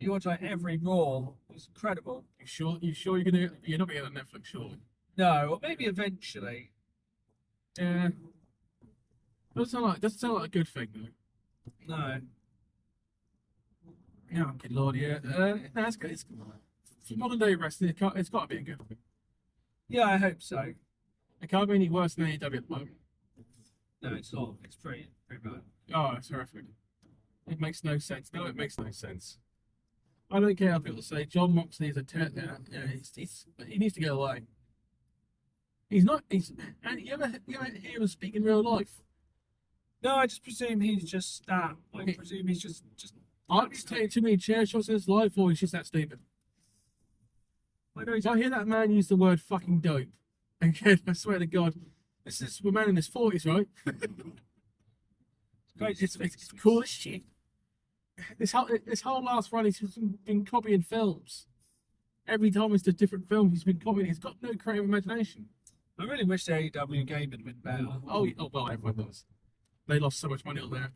[SPEAKER 3] You watch like every Raw. It's incredible.
[SPEAKER 2] You sure you're not going to get on Netflix, surely?
[SPEAKER 3] No, or maybe eventually.
[SPEAKER 2] Yeah. Doesn't sound like a good thing though.
[SPEAKER 3] No.
[SPEAKER 2] Oh, good lord, yeah. No, it's good. For modern day wrestling, it's got to be a good thing.
[SPEAKER 3] Yeah, I hope so.
[SPEAKER 2] It can't be any worse than AEW at the moment.
[SPEAKER 3] No, it's not. It's pretty bad.
[SPEAKER 2] Oh, it's horrific. It makes no sense. No, it makes no sense. I don't care how people say John Moxley is a he needs to go away. He's not. And you ever hear him speak in real life?
[SPEAKER 3] No, I just presume he's just that. I presume he's just.
[SPEAKER 2] I've taken too many chair shots in his life, or he's just that stupid.
[SPEAKER 3] I know he's.
[SPEAKER 2] So I hear that man use the word fucking dope. Again, I swear to God, this is a man in his 40s, right? It's cool as shit. This whole last run, he's just been copying films. Every time it's a different film, he's been copying. He's got no creative imagination.
[SPEAKER 3] I really wish the AEW game had been better.
[SPEAKER 2] Oh well, everyone does. They lost so much money on there.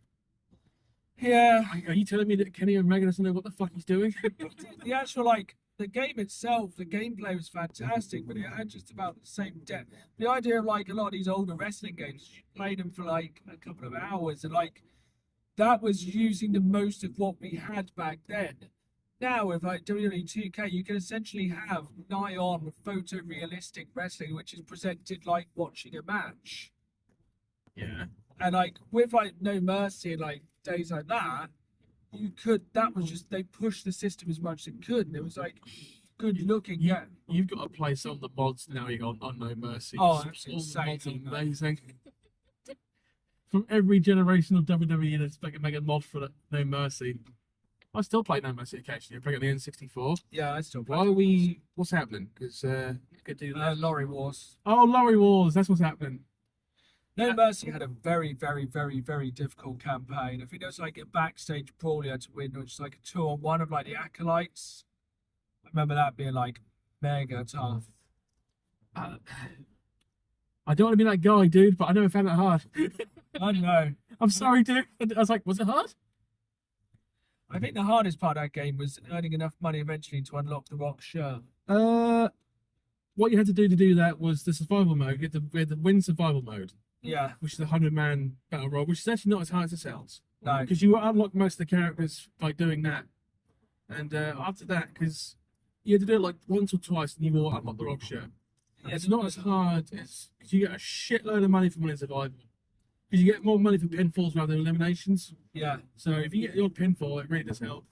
[SPEAKER 3] Yeah.
[SPEAKER 2] Are you telling me that Kenny Omega doesn't know what the fuck he's doing?
[SPEAKER 3] The actual, like, the game itself, the gameplay was fantastic, but it had just about the same depth. The idea of, like, a lot of these older wrestling games, you played them for, like, a couple of hours, and, like, that was using the most of what we had back then. Now, with, like, WWE 2K, you can essentially have nigh-on photorealistic wrestling, which is presented like watching a match.
[SPEAKER 2] Yeah.
[SPEAKER 3] And, like, with, like, No Mercy and, like, days like that, that was just, they pushed the system as much as it could, and it was like good looking. Yeah,
[SPEAKER 2] you've got to play some of the mods now. You got on No Mercy.
[SPEAKER 3] Oh,
[SPEAKER 2] all the mods are
[SPEAKER 3] insane.
[SPEAKER 2] amazing. From every generation of WWE, there's like a mega mod for No Mercy. I still play No Mercy occasionally. I play on the N64.
[SPEAKER 3] Yeah, I still play.
[SPEAKER 2] Why are we? What's happening? Because could do that.
[SPEAKER 3] Lorry Wars.
[SPEAKER 2] Oh, Lorry Wars. That's what's happening.
[SPEAKER 3] No Mercy had a very, very, very, very difficult campaign. I think there was like a backstage brawl you had to win, which is like a 2-on-1 of like the Acolytes. I remember that being like mega tough.
[SPEAKER 2] I don't want to be that guy, dude, but I never found it hard.
[SPEAKER 3] I don't know.
[SPEAKER 2] I'm sorry, dude. I was like, was it hard?
[SPEAKER 3] I think the hardest part of that game was earning enough money eventually to unlock the Rock shirt.
[SPEAKER 2] What you had to do that was the survival mode. We had to win survival mode.
[SPEAKER 3] Yeah.
[SPEAKER 2] Which is a 100-man battle royal, which is actually not as hard as it sounds.
[SPEAKER 3] No.
[SPEAKER 2] Because you unlock most of the characters by doing that. And after that, because you had to do it like once or twice and you will unlock the Rock shirt.
[SPEAKER 3] Yeah,
[SPEAKER 2] It's not as hard as, because you get a shitload of money for winning survival. Because you get more money for pinfalls rather than eliminations.
[SPEAKER 3] Yeah.
[SPEAKER 2] So if you get your pinfall, it really does help.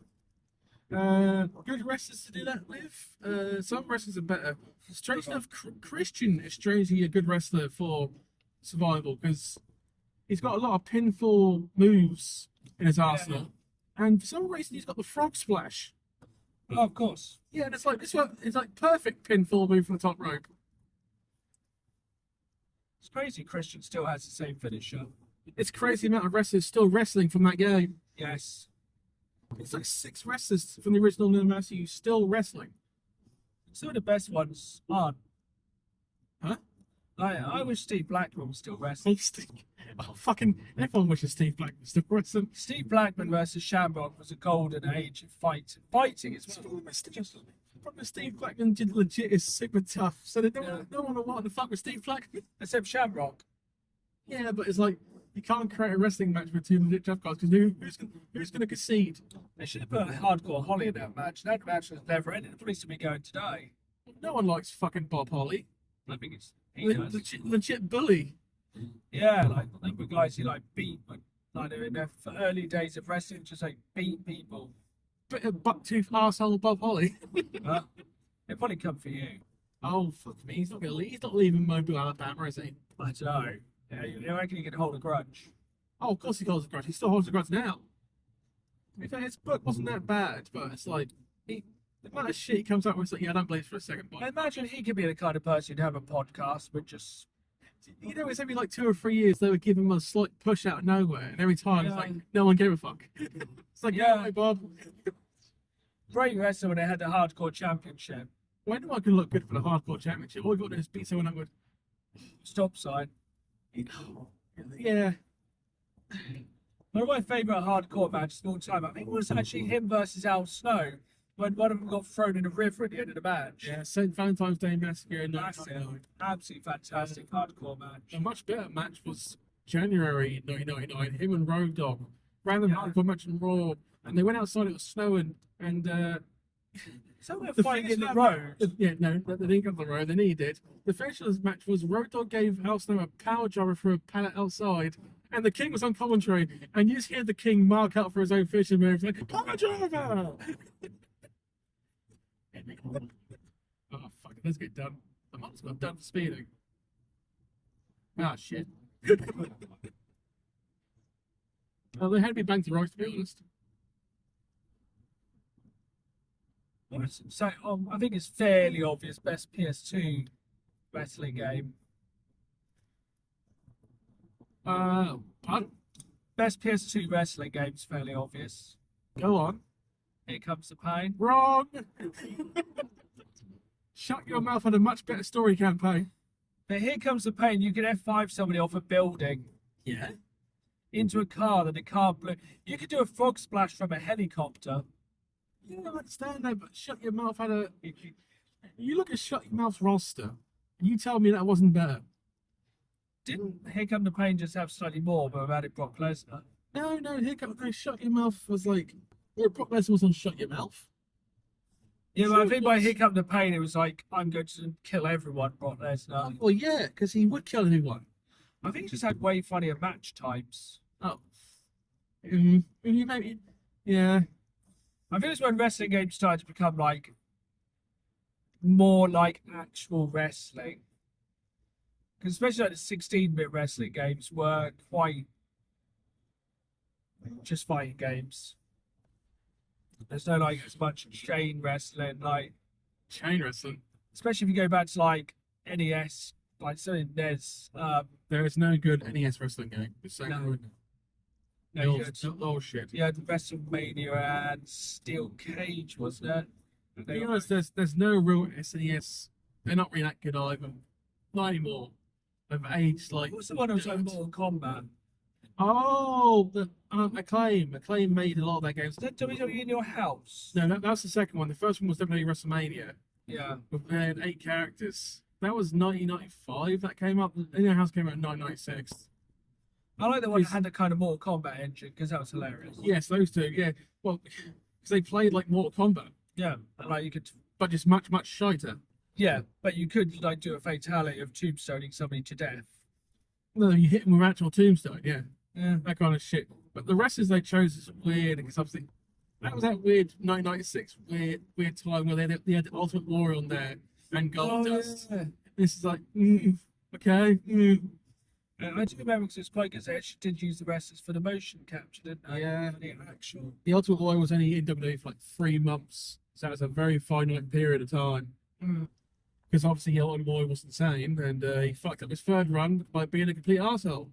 [SPEAKER 2] Good wrestlers to do that with. Some wrestlers are better. Strange enough, Christian is strangely a good wrestler for survival because he's got a lot of pinfall moves in his arsenal, and for some reason he's got the frog splash.
[SPEAKER 3] Oh, of course.
[SPEAKER 2] Yeah, and it's like perfect pinfall move from the top rope.
[SPEAKER 3] It's crazy. Christian still has the same finisher.
[SPEAKER 2] It's crazy amount of wrestlers still wrestling from that game.
[SPEAKER 3] Yes.
[SPEAKER 2] It's like 6 wrestlers from the original No Mercy still wrestling.
[SPEAKER 3] Some of the best ones aren't.
[SPEAKER 2] Huh?
[SPEAKER 3] I wish Steve Blackman was still wrestling.
[SPEAKER 2] Oh, fucking everyone wishes Steve Blackman was still wrestling.
[SPEAKER 3] Steve Blackman versus Shamrock was a golden age of fighting as well.
[SPEAKER 2] From Steve Blackman did legit is super tough, so they don't want to want to fuck with Steve Blackman.
[SPEAKER 3] Except Shamrock.
[SPEAKER 2] Yeah, but it's like you can't create a wrestling match with 2 legit tough guys because who's going to concede?
[SPEAKER 3] They should have put Hardcore Holly in that match. That match was never ended. The police will be going today.
[SPEAKER 2] No one likes fucking Bob Holly.
[SPEAKER 3] I think it's
[SPEAKER 2] Legit bully.
[SPEAKER 3] Yeah, like the number of guys he like beat, like in their early days of wrestling, just like beat people.
[SPEAKER 2] Bit of buck-tooth arsehole Bob Holly.
[SPEAKER 3] It'd probably come for you.
[SPEAKER 2] Oh fuck me, he's not leaving Mobile, Alabama, is he?
[SPEAKER 3] I don't know. Yeah, you reckon he can hold a grudge?
[SPEAKER 2] Oh, of course he holds a grudge. He still holds a grudge now. In fact, his book wasn't that bad, but it's like the amount of shit he comes up with. It's like, yeah, I don't believe it for a second. But
[SPEAKER 3] I imagine he could be the kind of person who'd have a podcast with just.
[SPEAKER 2] You know, it's every like 2 or 3 years they would give him a slight push out of nowhere, and every time it's like no one gave a fuck. It's like, yeah, hey, Bob.
[SPEAKER 3] Great wrestler when they had the Hardcore Championship.
[SPEAKER 2] When am I going to look good for the Hardcore Championship? All we've got to do is beat someone up with.
[SPEAKER 3] Stop sign.
[SPEAKER 2] Yeah.
[SPEAKER 3] One of my favourite hardcore matches of all time, I think it was actually him versus Al Snow, when one of them got thrown in a river at the end of the match.
[SPEAKER 2] Yeah, St. Valentine's Day Massacre in
[SPEAKER 3] That's it.
[SPEAKER 2] 1999.
[SPEAKER 3] Absolutely fantastic hardcore match.
[SPEAKER 2] A much better match was January 1999. Him and Road Dogg ran the hardcore match in Raw, and they went outside. It was snowing, and
[SPEAKER 3] So we're fighting in the road.
[SPEAKER 2] Yeah, no, they didn't go on the road. They needed. The finish of this match was Road Dogg gave Al Snow a power driver for a pallet outside, and the King was on commentary, and you just hear the King mark out for his own finishing move, like power driver. Oh fuck it, let's get done. The man's got done for speeding. Ah, shit. Well, they had me banked right, to be honest.
[SPEAKER 3] So I think it's fairly obvious. Best PS2 wrestling game.
[SPEAKER 2] Pardon?
[SPEAKER 3] Best PS2 wrestling game's fairly obvious.
[SPEAKER 2] Go on.
[SPEAKER 3] Here Comes the Pain.
[SPEAKER 2] Wrong! Shut Your Mouth had a much better story campaign.
[SPEAKER 3] But Here Comes the Pain, you can F5 somebody off a building
[SPEAKER 2] Yeah.
[SPEAKER 3] into a car, then the car blew. You could do a frog splash from a helicopter.
[SPEAKER 2] You don't understand that, but Shut Your Mouth had a. You look at Shut Your Mouth's roster, and you tell me that wasn't better.
[SPEAKER 3] Didn't Here Come the Pain just have slightly more, but about it Brock Lesnar?
[SPEAKER 2] No, Shut Your Mouth was like. Yeah, Brock Lesnar was on Shut Your Mouth.
[SPEAKER 3] Yeah, but I think by Here Come the Pain, it was like, I'm going to kill everyone, Brock Lesnar.
[SPEAKER 2] Well, yeah, because he would kill anyone.
[SPEAKER 3] I think he just had way funnier match types.
[SPEAKER 2] Oh. Maybe. Yeah.
[SPEAKER 3] I think it's when wrestling games started to become like more like actual wrestling. Because especially like the 16-bit wrestling games were quite just fighting games. There's no like as much chain wrestling, like
[SPEAKER 2] Chain wrestling.
[SPEAKER 3] especially if you go back to like NES, like something NES.
[SPEAKER 2] There is no good NES wrestling game. It's so
[SPEAKER 3] No.
[SPEAKER 2] good.
[SPEAKER 3] No,
[SPEAKER 2] Oh, shit.
[SPEAKER 3] you had WrestleMania and Steel Cage, wasn't it?
[SPEAKER 2] To be honest, there's no real SNES. They're not really that good either. Not anymore. They've aged like.
[SPEAKER 3] What's the one that was like Mortal Kombat?
[SPEAKER 2] Oh, the Acclaim. Acclaim made a lot of their games.
[SPEAKER 3] Is that WWE in your house?
[SPEAKER 2] No, that's the second one. The first one was WWE WrestleMania.
[SPEAKER 3] Yeah.
[SPEAKER 2] They had 8 characters. That was 1995. That came up. In your house came out in 1996.
[SPEAKER 3] I like the one that had the kind of Mortal Kombat engine because that was hilarious.
[SPEAKER 2] Yes, those two. Yeah. Well, because they played like Mortal Kombat,
[SPEAKER 3] Yeah, and, like you could.
[SPEAKER 2] but just much shiter.
[SPEAKER 3] Yeah, but you could like do a fatality of tombstoning somebody to death.
[SPEAKER 2] No, you hit them with actual tombstone. Yeah.
[SPEAKER 3] Yeah.
[SPEAKER 2] That kind of shit. But the wrestlers they chose is weird because obviously that was that weird 1996 weird time where they had the Ultimate Warrior on there and Goldust.
[SPEAKER 3] Yeah.
[SPEAKER 2] This is like okay.
[SPEAKER 3] I do remember because it's quite good. They actually did use the wrestlers for the motion capture, didn't they?
[SPEAKER 2] Yeah.
[SPEAKER 3] For the actual.
[SPEAKER 2] The Ultimate Warrior was only in WWE for like 3 months, so it was a very finite period of time.
[SPEAKER 3] Mm.
[SPEAKER 2] Because obviously the Ultimate Warrior was insane and he fucked up his third run by being a complete arsehole.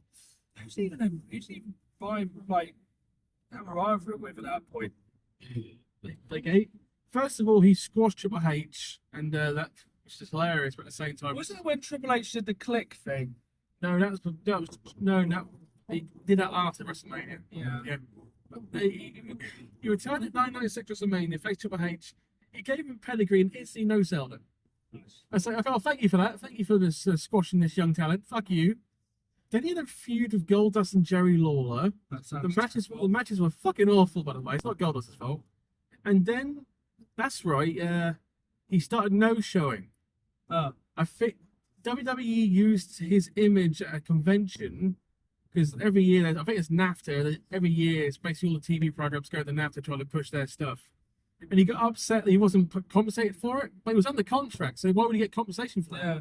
[SPEAKER 3] Who's even buying like Hammer for it with at that point?
[SPEAKER 2] First of all, he squashed Triple H, and that was just hilarious. But at the same time,
[SPEAKER 3] Wasn't it when Triple H did the click thing?
[SPEAKER 2] no, no. He did that after WrestleMania.
[SPEAKER 3] Yeah.
[SPEAKER 2] Yeah. But he returned at 1996 WrestleMania, faced Triple H. He gave him pedigree and instantly no-sold him. I say, okay, well, thank you for that. Thank you for this squashing this young talent. Fuck you. Then he had a feud with Goldust and Jerry Lawler. The matches were fucking awful, by the way. It's not Goldust's fault. And then, that's right, he started no-showing.
[SPEAKER 3] Oh.
[SPEAKER 2] I think WWE used his image at a convention because every year, I think it's NAFTA, every year it's basically all the TV programs go to NAFTA trying to push their stuff. And he got upset that he wasn't compensated for it, but he was under contract, so why would he get compensation for that?
[SPEAKER 3] Yeah.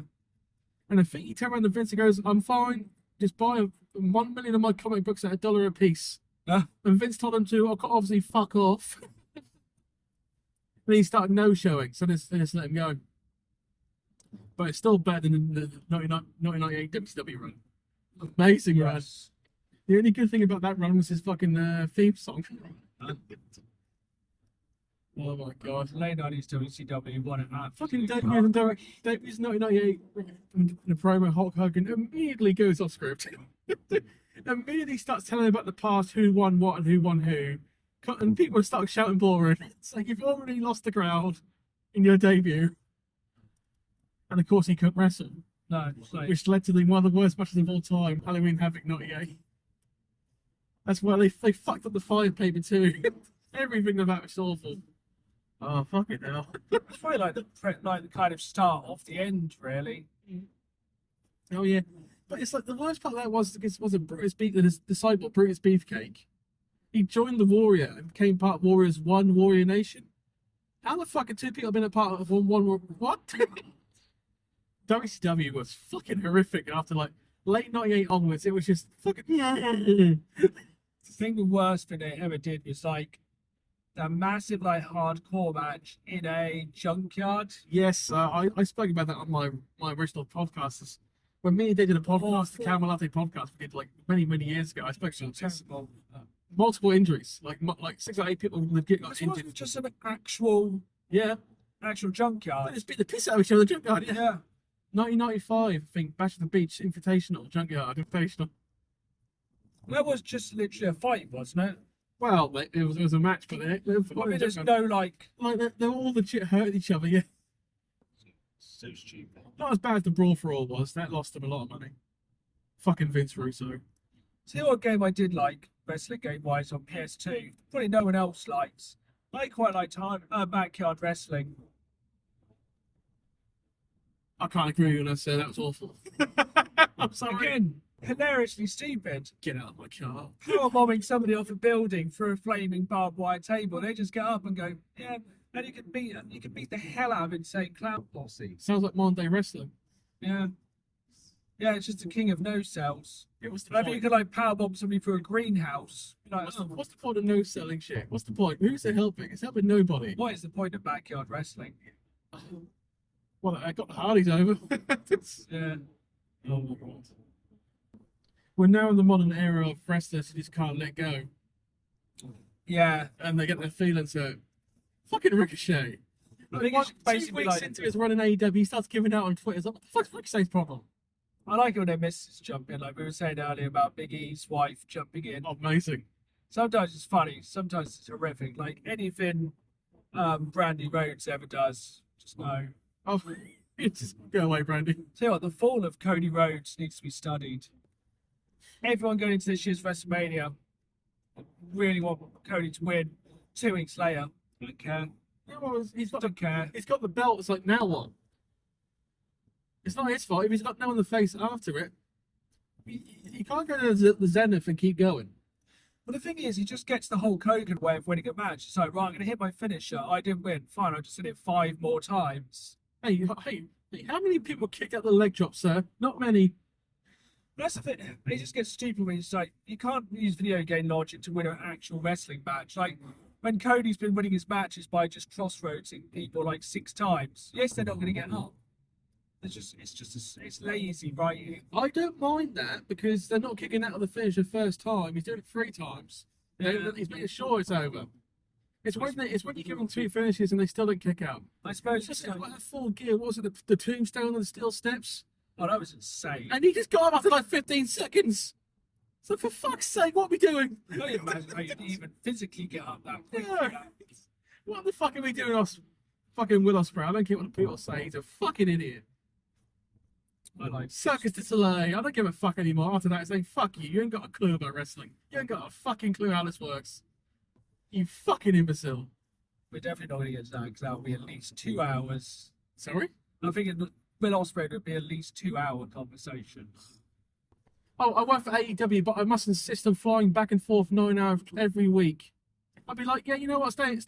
[SPEAKER 2] And I think he turned around to Vince and goes, I'm fine, just buy 1 million of my comic books at $1 a piece. And Vince told him to obviously fuck off. Then he started no-showing, so they just let him go. But it's still better than the 1998 WCW run. Amazing run.
[SPEAKER 3] Yes.
[SPEAKER 2] The only good thing about that run was his fucking theme song. Oh my god.
[SPEAKER 3] Late 90s WCW won it.
[SPEAKER 2] Fucking Davies 1998 in the promo, Hulk Hogan immediately goes off script. Immediately starts telling about the past, who won what and who won who. And people start shouting boring. It's like you've already lost the crowd in your debut. And of course he couldn't wrestle.
[SPEAKER 3] No, it's like,
[SPEAKER 2] Which led to one of the worst matches of all time, Halloween Havoc 98. That's why they fucked up the fire paper too. Everything about it's awful. Oh, fucking hell.
[SPEAKER 3] it's probably like the kind of start off the end, really.
[SPEAKER 2] Oh, yeah. But it's like the worst part of that was Brutus the disciple, Brutus Beefcake. He joined the Warrior and became part of Warrior's One Warrior Nation. How the fuck have 2 people been a part of one what? WCW was fucking horrific after like late 98 onwards, it was just fucking yeah.
[SPEAKER 3] I think the worst thing they ever did was like a massive like hardcore match in a junkyard.
[SPEAKER 2] Yes, I spoke about that on my original podcast. When me and they did a podcast, the Camelate podcast, we did like many years ago. I spoke about this.
[SPEAKER 3] Terrible.
[SPEAKER 2] Multiple injuries, like 6 or 8 people legit got
[SPEAKER 3] This
[SPEAKER 2] injured.
[SPEAKER 3] wasn't just an actual
[SPEAKER 2] Yeah,
[SPEAKER 3] junkyard.
[SPEAKER 2] just beat the piss out of each other in the junkyard. Yeah.
[SPEAKER 3] Yeah.
[SPEAKER 2] 1995, I think, Bash at the Beach Invitational, Junkyard Invitational.
[SPEAKER 3] That was just literally a fight, wasn't it?
[SPEAKER 2] Well, it was a match, but
[SPEAKER 3] I mean, there's no like.
[SPEAKER 2] like they're all legit hurting each other. Yeah,
[SPEAKER 3] So stupid.
[SPEAKER 2] not as bad as the Brawl for All was. That lost them a lot of money. Fucking Vince Russo.
[SPEAKER 3] See what game I did like wrestling game wise on PS2. Probably no one else likes. I quite like backyard wrestling.
[SPEAKER 2] I can't agree when I say that was awful. I'm sorry.
[SPEAKER 3] Again, hilariously stupid.
[SPEAKER 2] Get out of my car.
[SPEAKER 3] Power bombing somebody off a building through a flaming barbed wire table. They just get up and go, yeah, and you can beat the hell out of insane clown bossy.
[SPEAKER 2] Sounds like modern day wrestling.
[SPEAKER 3] Yeah. Yeah, it's just the king of no cells.
[SPEAKER 2] Yeah, what's the
[SPEAKER 3] Maybe you
[SPEAKER 2] point?
[SPEAKER 3] could like power bomb somebody through a greenhouse. Like,
[SPEAKER 2] What's the point of no selling shit? What's the point? Who's it helping? It's helping nobody.
[SPEAKER 3] what is the point of backyard wrestling?
[SPEAKER 2] Well, I got the Hardys over.
[SPEAKER 3] Yeah.
[SPEAKER 2] Oh my god. We're now in the modern era of wrestlers who just can't let go.
[SPEAKER 3] Yeah.
[SPEAKER 2] And they get their feelings hurt. Fucking Ricochet.
[SPEAKER 3] I think
[SPEAKER 2] What,
[SPEAKER 3] it's
[SPEAKER 2] 2
[SPEAKER 3] basically
[SPEAKER 2] weeks
[SPEAKER 3] like,
[SPEAKER 2] into his run in AEW, he starts giving out on Twitter. It's like, what the fuck's Ricochet's problem?
[SPEAKER 3] I like it when their missus jump in, like we were saying earlier about Big E's wife jumping in.
[SPEAKER 2] Amazing.
[SPEAKER 3] Sometimes it's funny, sometimes it's horrific. Like anything Brandy Rhodes ever does, just no.
[SPEAKER 2] Oh, just go away, Brandy.
[SPEAKER 3] Tell you what, the fall of Cody Rhodes needs to be studied. Everyone going into this year's WrestleMania really want Cody to win. 2 weeks later, don't care.
[SPEAKER 2] Yeah, well,
[SPEAKER 3] Don't care.
[SPEAKER 2] he's got the belt. It's like, now what? It's not his fault. If he's got no in the face after it, you can't go to the Zenith and keep going.
[SPEAKER 3] But the thing is, he just gets the whole Hogan way of winning a match. It's like, right, I'm going to hit my finisher. I didn't win. Fine, I'll just hit it 5 more times.
[SPEAKER 2] Hey, how many people kicked out the leg drop, sir? Not many.
[SPEAKER 3] But that's the thing. It just gets stupid when it's like, you can't use video game logic to win an actual wrestling match. Like, when Cody's been winning his matches by just crossroadsing people like 6 times, yes, they're not going to get up. It's lazy, right?
[SPEAKER 2] I don't mind that because they're not kicking out of the finish the first time. He's doing it 3 times. You know,
[SPEAKER 3] Yeah.
[SPEAKER 2] he's making sure it's over. It's when you give them 2 finishes and they still don't kick out.
[SPEAKER 3] I suppose
[SPEAKER 2] Just
[SPEAKER 3] it's like,
[SPEAKER 2] like that full gear. What was it? The tombstone and the steel steps?
[SPEAKER 3] oh, that was insane.
[SPEAKER 2] And he just got up after like 15 seconds. So for fuck's sake, what are we doing?
[SPEAKER 3] I can't imagine how you even physically get up that quick.
[SPEAKER 2] Yeah. What the fuck are we doing? Fucking Will Ospreay. I don't care what the people say. He's a fucking idiot.
[SPEAKER 3] I like
[SPEAKER 2] Circus de Soleil. I don't give a fuck anymore after that. Saying fuck you. You ain't got a clue about wrestling. You ain't got a fucking clue how this works. You fucking imbecile.
[SPEAKER 3] We're definitely not going to get to that because that'll be at least 2 hours.
[SPEAKER 2] Sorry?
[SPEAKER 3] I think Will Ospreay would be at least 2 hour conversation.
[SPEAKER 2] Oh, I work for AEW, but I must insist on flying back and forth 9 hours every week. I'd be like, yeah, you know what? Stay in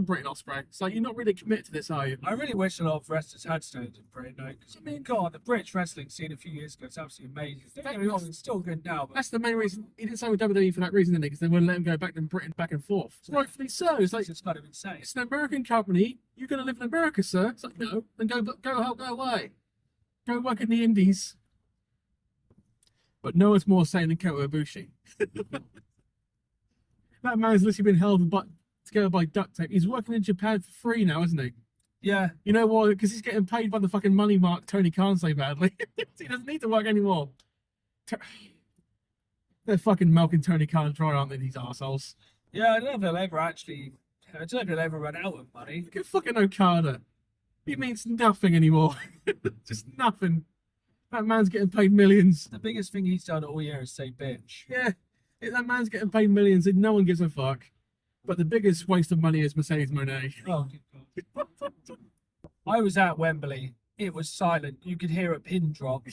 [SPEAKER 2] Britain, Ospreay. It's like, you're not really committed to this, are you?
[SPEAKER 3] I really wish a lot of wrestlers had stayed in Britain, though. Because, I mean, God, the British wrestling scene a few years ago is absolutely amazing. Don't get me wrong, it's still good now, but
[SPEAKER 2] That's the main reason. He didn't say with WWE for that reason, didn't he? Because they wouldn't let him go back to Britain back and forth. It's rightfully so. It's like,
[SPEAKER 3] it's just kind of insane.
[SPEAKER 2] it's an American company. You're going to live in America, sir. It's like, no. Then go away. Go work in the Indies. But no one's more sane than Kota Ibushi. That man's literally been held together by duct tape. He's working in Japan for free now, isn't he?
[SPEAKER 3] Yeah,
[SPEAKER 2] You know why? Because he's getting paid by the fucking money mark Tony Khan so badly. He doesn't need to work anymore. They're fucking milking Tony Khan dry, aren't they, these assholes?
[SPEAKER 3] yeah, I don't know if they'll ever actually, I don't know if they'll ever run out of money.
[SPEAKER 2] Look at fucking Okada. He means nothing anymore. Just nothing. That man's getting paid millions.
[SPEAKER 3] The biggest thing he's done all year is say bitch.
[SPEAKER 2] Yeah, that man's getting paid millions and no one gives a fuck. But the biggest waste of money is Mercedes Moné.
[SPEAKER 3] Oh, good God. I was at Wembley. It was silent. You could hear a pin drop.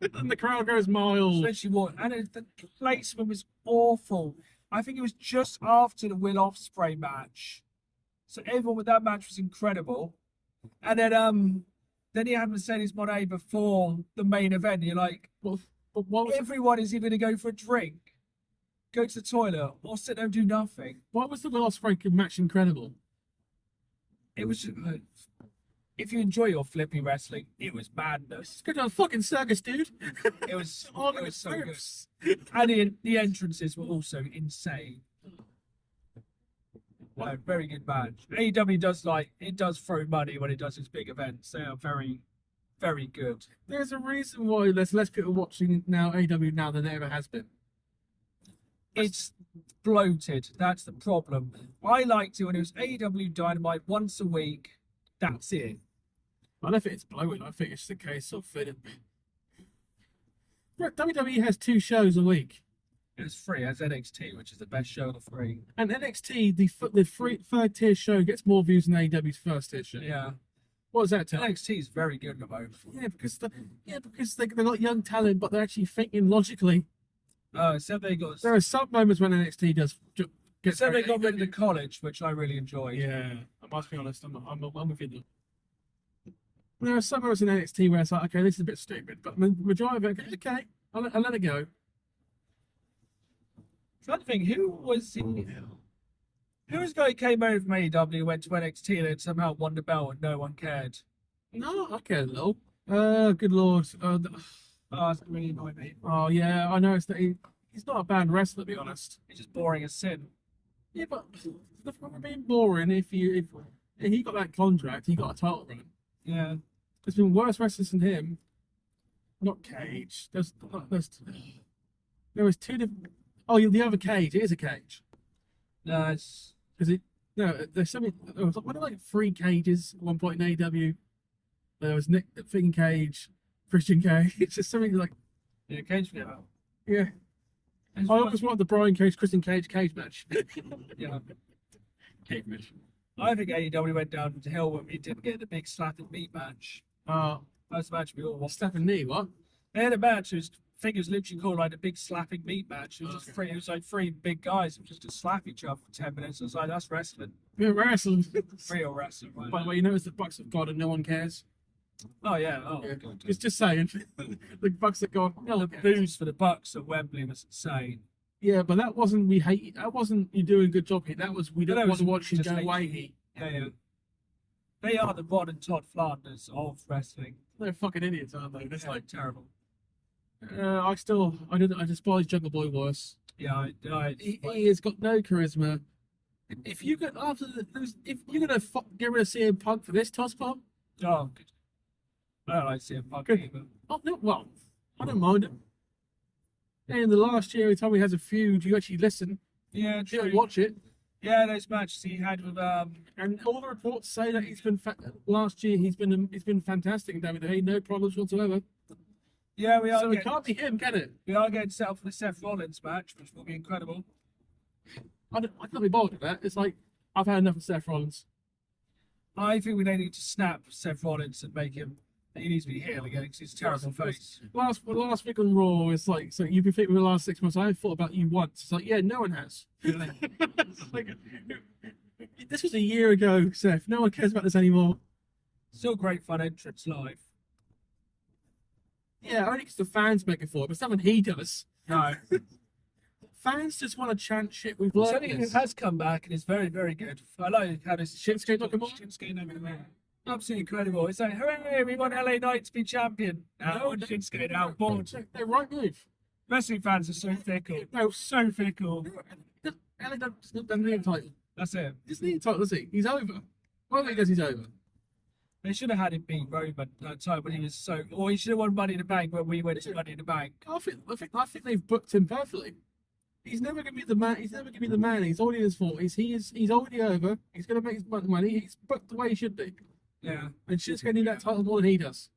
[SPEAKER 2] And the crowd goes miles.
[SPEAKER 3] Literally what? And the placement was awful. I think it was just after the Will Ospreay match. So everyone with that match was incredible. And then then you have Mercedes Moné before the main event. You're like,
[SPEAKER 2] But what was
[SPEAKER 3] everyone is either going to go for a drink, go to the toilet, or sit there and do nothing.
[SPEAKER 2] what was the Will Ospreay match incredible?
[SPEAKER 3] It was. If you enjoy your flippy wrestling, it was madness.
[SPEAKER 2] It's good to a fucking circus, dude.
[SPEAKER 3] It was.
[SPEAKER 2] All
[SPEAKER 3] It was so good.
[SPEAKER 2] groups.
[SPEAKER 3] And the entrances were also insane. Very good match. AEW does throw money when it does its big events. They are very, very good.
[SPEAKER 2] There's a reason why there's less people watching now AEW now than there ever has been.
[SPEAKER 3] It's bloated. That's the problem. I liked it when it was AEW Dynamite once a week. That's it.
[SPEAKER 2] I don't think it's bloated. I think it's just a case of fitting. WWE has 2 shows a week.
[SPEAKER 3] It's free as NXT, which is the best show of the three.
[SPEAKER 2] And NXT, the third tier show gets more views than AEW's first tier show.
[SPEAKER 3] Yeah.
[SPEAKER 2] What does that tell?
[SPEAKER 3] NXT is very good at the moment.
[SPEAKER 2] Yeah, because they got young talent, but they're actually thinking logically.
[SPEAKER 3] Except they got
[SPEAKER 2] There are some moments when NXT does get.
[SPEAKER 3] except they got rid of the college, which I really enjoyed.
[SPEAKER 2] Yeah, I must be honest. I'm with you. There are some moments in NXT where it's like, okay, this is a bit stupid, but the majority of it, okay, I'll let it go.
[SPEAKER 3] Trying to think, who was the guy who came over from AEW, went to NXT, and then somehow won the belt and no one cared?
[SPEAKER 2] No, I care a little. Good lord.
[SPEAKER 3] That's really annoying me.
[SPEAKER 2] Oh yeah, I know it's that he's not a bad wrestler, to be honest.
[SPEAKER 3] He's just boring as sin.
[SPEAKER 2] Yeah, but the fun of being boring if he got that contract, he got a title run.
[SPEAKER 3] Yeah.
[SPEAKER 2] There's been worse wrestlers than him. Not Cage. There was 2 different. Oh, the other Cage. It is a Cage.
[SPEAKER 3] No, it's
[SPEAKER 2] Because there's something. There was like 3 Cages at one point in AEW. There was Nick Finn Cage, Christian Cage. It's just something like.
[SPEAKER 3] yeah, Cage for now.
[SPEAKER 2] Yeah. I always wanted the Brian Cage, Christian Cage match.
[SPEAKER 3] Yeah.
[SPEAKER 2] Cage match.
[SPEAKER 3] I think AEW went down to hell when we didn't get the big slap and meat match. That's the match we all wanted.
[SPEAKER 2] Slapping knee, what?
[SPEAKER 3] They had a match. I think it was literally called like a big slapping meat match. It was just three. It was like 3 big guys who just to slap each other for 10 minutes. I was like, that's wrestling.
[SPEAKER 2] Yeah, wrestling.
[SPEAKER 3] Real wrestling. Right?
[SPEAKER 2] By the way, you notice the Bucks have gone and no one cares.
[SPEAKER 3] Oh yeah. Oh,
[SPEAKER 2] Yeah.
[SPEAKER 3] God.
[SPEAKER 2] Just saying. The Bucks have gone. No
[SPEAKER 3] The
[SPEAKER 2] one cares.
[SPEAKER 3] booze for the Bucks at Wembley was insane.
[SPEAKER 2] Yeah, but that wasn't we hate. That wasn't you doing a good job here. That was we
[SPEAKER 3] No,
[SPEAKER 2] don't
[SPEAKER 3] it
[SPEAKER 2] want to
[SPEAKER 3] was
[SPEAKER 2] watch you
[SPEAKER 3] just
[SPEAKER 2] go
[SPEAKER 3] lazy.
[SPEAKER 2] away. Heat.
[SPEAKER 3] Yeah. They are the modern Todd Flanders of wrestling.
[SPEAKER 2] They're fucking idiots, aren't they? It's
[SPEAKER 3] Yeah,
[SPEAKER 2] like
[SPEAKER 3] terrible.
[SPEAKER 2] I despise Jungle Boy worse.
[SPEAKER 3] Yeah,
[SPEAKER 2] He has got no charisma. If you get if you're gonna get rid of CM Punk for this toss pop,
[SPEAKER 3] oh, good. I don't like CM Punk
[SPEAKER 2] Good.
[SPEAKER 3] either.
[SPEAKER 2] oh no, well, I don't mind it. And in the last year, every time he has a feud, you actually listen,
[SPEAKER 3] Yeah,
[SPEAKER 2] you
[SPEAKER 3] true.
[SPEAKER 2] don't watch it.
[SPEAKER 3] Yeah, those matches he had with
[SPEAKER 2] And all the reports say that he's been last year. He's been fantastic in WWE, no problems whatsoever.
[SPEAKER 3] yeah,
[SPEAKER 2] So it can't be him, can it?
[SPEAKER 3] we are getting set up for the Seth Rollins match, which will be incredible.
[SPEAKER 2] I can't be bothered with that. It's like I've had enough of Seth Rollins.
[SPEAKER 3] I think we need to snap Seth Rollins and make him. He needs to be heel again because he's a terrible face.
[SPEAKER 2] Last week on Raw, it's like so you've been thinking for the last 6 months. I haven't thought about you once. It's like yeah, no one has. It's like, this was a year ago, Seth. No one cares about this anymore.
[SPEAKER 3] Still great fun entrance live.
[SPEAKER 2] Yeah, only because the fans make it for it, but something he does.
[SPEAKER 3] No,
[SPEAKER 2] Fans just want to chant shit. We've learned
[SPEAKER 3] something who
[SPEAKER 2] this.
[SPEAKER 3] has come back and is very, very good. I like how this
[SPEAKER 2] Shinsuke Nakamura?
[SPEAKER 3] Shinsuke Nakamura. Absolutely incredible. It's like, hooray, we want LA Knight to be champion. No, Shinsuke now bored.
[SPEAKER 2] They're right move.
[SPEAKER 3] Wrestling fans are so fickle. They're so fickle.
[SPEAKER 2] LA doesn't need a title.
[SPEAKER 3] That's it.
[SPEAKER 2] He doesn't need a title, does he? He's over. Well, he goes, he's over.
[SPEAKER 3] They should have had him beat Roman that time when he was so. Or he should have won Money in the Bank when we went to Money in the Bank.
[SPEAKER 2] I think they've booked him perfectly. He's never gonna be the man. He's never gonna be the man. He's already in his 40s. He's already over. He's gonna make his money. He's booked the way he should be.
[SPEAKER 3] Yeah,
[SPEAKER 2] And Shinsuke need that title more than he does.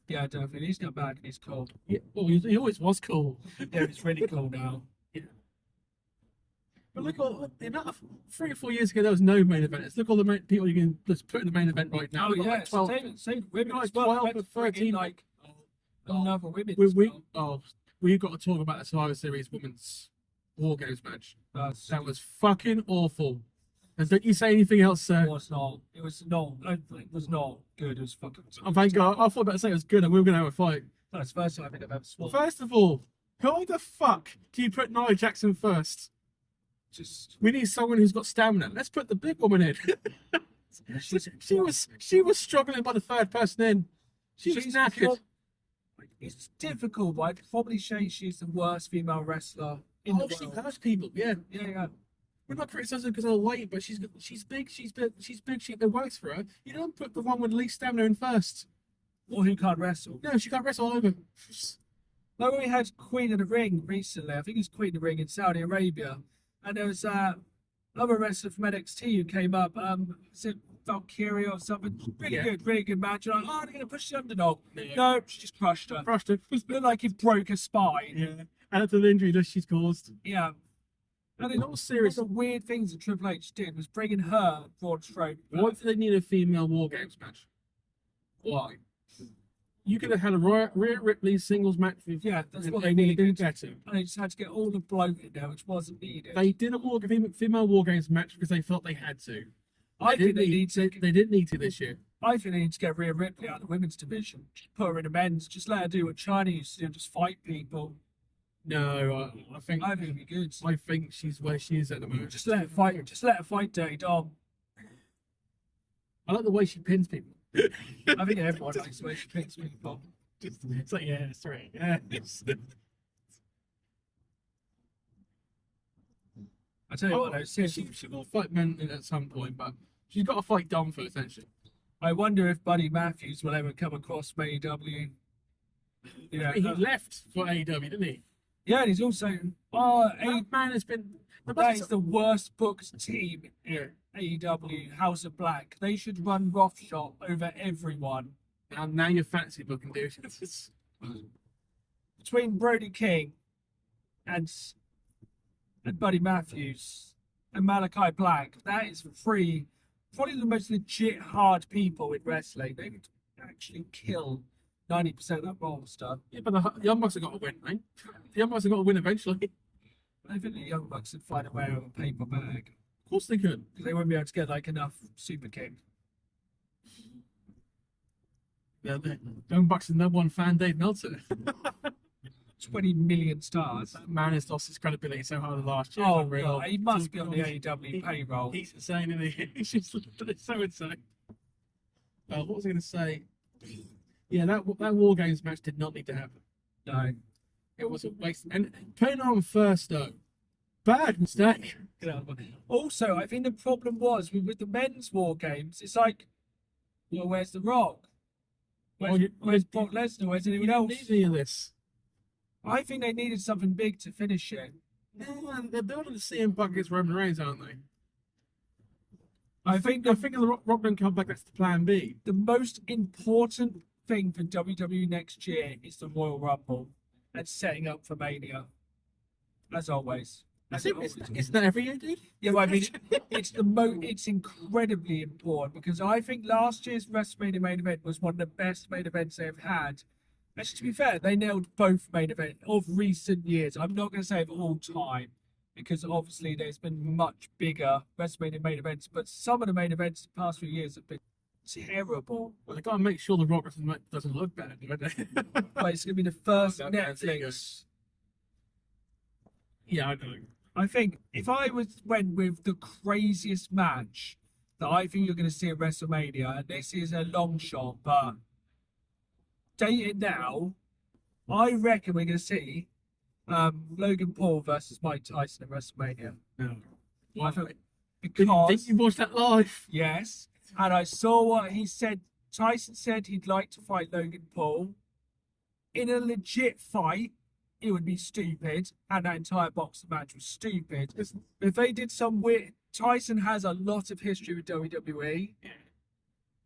[SPEAKER 3] yeah, definitely. He's come back and he's cool.
[SPEAKER 2] Yeah, well, he always was cool.
[SPEAKER 3] Yeah, he's really cool now.
[SPEAKER 2] But look, the amount of 3 or 4 years ago, there was no main event. Look all the people you can just put in the main event right now.
[SPEAKER 3] Oh
[SPEAKER 2] We've got
[SPEAKER 3] yeah,
[SPEAKER 2] like 12.
[SPEAKER 3] same women
[SPEAKER 2] Like
[SPEAKER 3] as well.
[SPEAKER 2] 12
[SPEAKER 3] Went
[SPEAKER 2] or
[SPEAKER 3] for
[SPEAKER 2] 13.
[SPEAKER 3] like another women.
[SPEAKER 2] We,
[SPEAKER 3] as
[SPEAKER 2] we,
[SPEAKER 3] well.
[SPEAKER 2] we've got to talk about the Survivor Series women's War Games match.
[SPEAKER 3] That's
[SPEAKER 2] That was fucking awful. And don't you say anything else, sir.
[SPEAKER 3] It was not. It was not. It was not good. It was fucking.
[SPEAKER 2] Oh, thank God. I thought about to say it was good and we were going to have a fight.
[SPEAKER 3] That's the first time I think I've ever sworn.
[SPEAKER 2] First of all, who the fuck do you put Nia Jackson first?
[SPEAKER 3] Just
[SPEAKER 2] We need someone who's got stamina. Let's put the big woman in. she was struggling by the third person in. She was knackered.
[SPEAKER 3] It's difficult, but I'd probably say she's the worst female wrestler in the
[SPEAKER 2] She
[SPEAKER 3] world.
[SPEAKER 2] hurts people. Yeah.
[SPEAKER 3] Yeah.
[SPEAKER 2] We're not criticizing because of her weight, but she's big. It works for her. You don't put the one with least stamina in first.
[SPEAKER 3] Or who can't wrestle.
[SPEAKER 2] No, she can't wrestle either.
[SPEAKER 3] Like when we had Queen of the Ring recently, I think it's Queen of the Ring in Saudi Arabia, and there was another wrestler from NXT who came up, was it Valkyria or something? Really good match. You're like, oh, they're going to push the underdog.
[SPEAKER 2] Yeah.
[SPEAKER 3] No, she just crushed her. It looked like it broke her spine.
[SPEAKER 2] Yeah. And that's an injury that she's caused.
[SPEAKER 3] Yeah. And
[SPEAKER 2] In all seriousness,
[SPEAKER 3] one of the weird things that Triple H did was bringing her broad stroke.
[SPEAKER 2] why do they need a female War Games match? Why? You could have had a Rhea Ripley singles match with
[SPEAKER 3] That's
[SPEAKER 2] and
[SPEAKER 3] what
[SPEAKER 2] they
[SPEAKER 3] they
[SPEAKER 2] would have been
[SPEAKER 3] needed.
[SPEAKER 2] better.
[SPEAKER 3] And they just had to get all the bloat in there, which wasn't needed.
[SPEAKER 2] They did a female War Games match because they felt they had to.
[SPEAKER 3] I think they
[SPEAKER 2] They didn't need to this year.
[SPEAKER 3] I think they need to get Rhea Ripley out of the women's division. Just put her in the men's. Just let her do what China used to do, just fight people.
[SPEAKER 2] No, I think
[SPEAKER 3] it'd be good.
[SPEAKER 2] I think she's where she is at the moment.
[SPEAKER 3] Just let her fight. Just let her fight Dirty Dom.
[SPEAKER 2] I like the way she pins people.
[SPEAKER 3] I think everyone likes the way she picks people.
[SPEAKER 2] It's like, yeah, sorry. Yeah.
[SPEAKER 3] I tell you what, though, seriously,
[SPEAKER 2] She will fight men at some point, but she's got to fight Dom first, hasn't she?
[SPEAKER 3] I wonder if Buddy Matthews will ever come across AEW. Yeah,
[SPEAKER 2] He left for AEW, didn't he?
[SPEAKER 3] yeah, and he's also
[SPEAKER 2] That man has been.
[SPEAKER 3] that is the worst booked team in AEW, House of Black. They should run roughshod over everyone.
[SPEAKER 2] Now you're fancy booking, dude.
[SPEAKER 3] Between Brody King and Buddy Matthews and Malachi Black, that is probably the most legit hard people in wrestling. They would actually kill 90% of that roster.
[SPEAKER 2] Yeah, but the Young Bucks have got to win, right? The Young Bucks have got to win eventually.
[SPEAKER 3] I think the Young Bucks would find a way of a paper bag
[SPEAKER 2] Of course they could.
[SPEAKER 3] because they wouldn't be able to get like enough Super King.
[SPEAKER 2] Yeah, the Young Bucks' number one fan, Dave Meltzer.
[SPEAKER 3] 20 million stars.
[SPEAKER 2] That man has lost his credibility so hard last year.
[SPEAKER 3] Oh,
[SPEAKER 2] It's unreal.
[SPEAKER 3] God, he must be on the AEW payroll.
[SPEAKER 2] He's insane, isn't he? He's just so insane. What was I going to say? Yeah, that War Games match did not need to happen.
[SPEAKER 3] No.
[SPEAKER 2] It was a waste. And putting her on first, though, bad mistake.
[SPEAKER 3] Also, I think the problem was with the men's War Games, it's like, well, where's The Rock? Where's Brock Lesnar? Where's anyone
[SPEAKER 2] You don't
[SPEAKER 3] else?
[SPEAKER 2] need any of this.
[SPEAKER 3] I think they needed something big to finish it.
[SPEAKER 2] No, they're building the CM Punk against Roman Reigns, aren't they?
[SPEAKER 3] I think
[SPEAKER 2] the Rock don't come back. That's the plan B.
[SPEAKER 3] the most important thing for WWE next year is the Royal Rumble and setting up for Mania. As always.
[SPEAKER 2] Isn't that every year, dude?
[SPEAKER 3] Yeah, well, I mean, it's incredibly important because I think last year's WrestleMania main event was one of the best main events they've had. Actually, to be fair, they nailed both main events of recent years. I'm not going to say of all time because obviously there's been much bigger WrestleMania main events, but some of the main events the past few years have been terrible.
[SPEAKER 2] Well, they got to make sure the Rock doesn't look bad, don't they?
[SPEAKER 3] But it's going to be the first
[SPEAKER 2] That man's
[SPEAKER 3] Netflix.
[SPEAKER 2] Yeah, I know.
[SPEAKER 3] I think if I went with the craziest match that I think you're going to see at WrestleMania, and this is a long shot, but dating now, I reckon we're going to see Logan Paul versus Mike Tyson at WrestleMania.
[SPEAKER 2] No.
[SPEAKER 3] I think
[SPEAKER 2] Did
[SPEAKER 3] because
[SPEAKER 2] you watch that live?
[SPEAKER 3] yes, and I saw what he said. Tyson said he'd like to fight Logan Paul in a legit fight. It would be stupid, and that entire boxing match was stupid. If they did some weird, Tyson has a lot of history with WWE.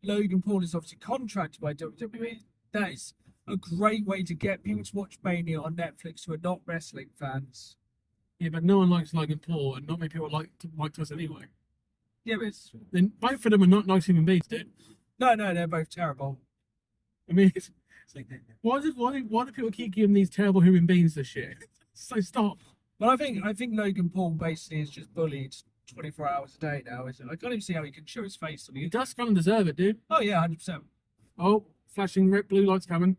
[SPEAKER 3] Logan Paul is obviously contracted by WWE. That is a great way to get people to watch Mania on Netflix who are not wrestling fans.
[SPEAKER 2] Yeah, but no one likes Logan Paul, and not many people like us anyway.
[SPEAKER 3] Yeah, but
[SPEAKER 2] Then both of them are not nice human beings, dude.
[SPEAKER 3] no, they're both terrible.
[SPEAKER 2] I mean, it's like, why do people keep giving these terrible human beings this shit? So stop.
[SPEAKER 3] But I think Logan Paul basically is just bullied 24 hours a day now, is it? I can't even see how he can show his face on
[SPEAKER 2] He
[SPEAKER 3] you.
[SPEAKER 2] does kind of deserve it, dude.
[SPEAKER 3] Oh yeah, 100%.
[SPEAKER 2] Oh, flashing red blue lights coming.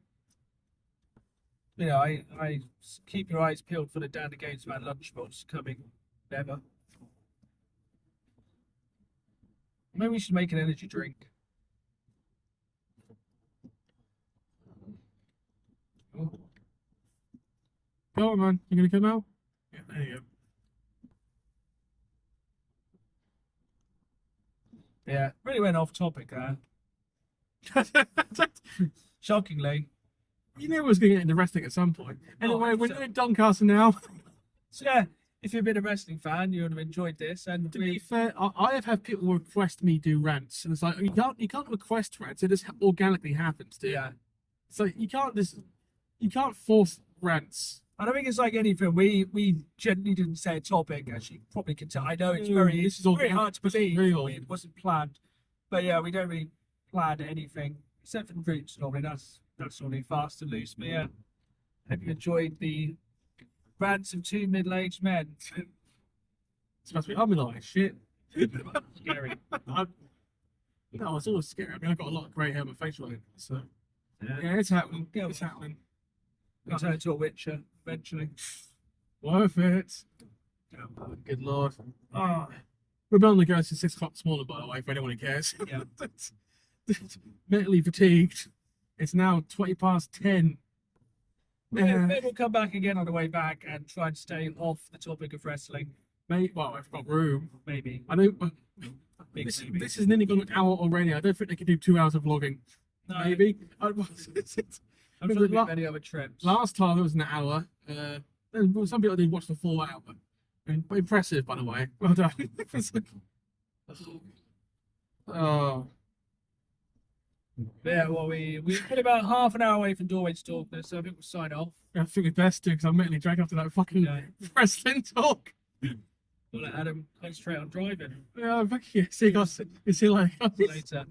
[SPEAKER 3] You know, I keep your eyes peeled for the down the games about lunchbox coming. Never. Maybe we should make an energy drink. Oh.
[SPEAKER 2] Go on, man. You gonna come out? Yeah, there you
[SPEAKER 3] Yeah, really went off topic there.
[SPEAKER 2] go.
[SPEAKER 3] Shockingly.
[SPEAKER 2] You knew I was going to get into wrestling at some point. Anyway, we're
[SPEAKER 3] 100%.
[SPEAKER 2] doing Doncaster now.
[SPEAKER 3] So yeah, if you've been a wrestling fan, you would have enjoyed this. And
[SPEAKER 2] To be fair, I have had people request me do rants, and it's like you can't request rants; it just organically happens, dude.
[SPEAKER 3] yeah.
[SPEAKER 2] So you can't force rants.
[SPEAKER 3] I don't think it's like anything. We gently didn't say a topic, as you probably can tell. I know it's
[SPEAKER 2] This is all
[SPEAKER 3] very hard to believe.
[SPEAKER 2] real.
[SPEAKER 3] It wasn't planned. But yeah, we don't really plan anything except for the roots normally. That's normally fast and loose. But yeah. Hope you enjoyed the rants of two middle-aged men.
[SPEAKER 2] It's supposed to be like shit.
[SPEAKER 3] Scary.
[SPEAKER 2] No, it's always scary. I mean, I've got a lot of grey hair on my face right now, so
[SPEAKER 3] Yeah.
[SPEAKER 2] yeah, it's happening.
[SPEAKER 3] Yeah.
[SPEAKER 2] It's happening.
[SPEAKER 3] We'll turn into a witcher eventually.
[SPEAKER 2] Worth it. Oh, good lord. Oh. We're bound to go to 6 o'clock this morning, by the way, for anyone who cares.
[SPEAKER 3] Yeah.
[SPEAKER 2] Mentally fatigued. It's now 10:20.
[SPEAKER 3] Maybe we'll come back again on the way back and try and stay off the topic of wrestling.
[SPEAKER 2] Mate, well, I've got room.
[SPEAKER 3] Maybe.
[SPEAKER 2] I know.
[SPEAKER 3] Big
[SPEAKER 2] This,
[SPEAKER 3] maybe.
[SPEAKER 2] this has nearly gone an hour already. I don't think they could do 2 hours of vlogging.
[SPEAKER 3] No,
[SPEAKER 2] Maybe.
[SPEAKER 3] I'm
[SPEAKER 2] But
[SPEAKER 3] sure there'll
[SPEAKER 2] la-
[SPEAKER 3] be many other trips.
[SPEAKER 2] Last time it was an hour. Then some people did watch the full hour. Impressive, by the way. Well done. Oh.
[SPEAKER 3] Yeah, well, we've been about half an hour away from Doorway's talk, so I think we'll sign off.
[SPEAKER 2] I think we best do because I'm mentally dragged after that fucking
[SPEAKER 3] Yeah.
[SPEAKER 2] wrestling talk.
[SPEAKER 3] We'll let Adam concentrate on driving.
[SPEAKER 2] Yeah, see you guys. See you later.
[SPEAKER 3] See you later.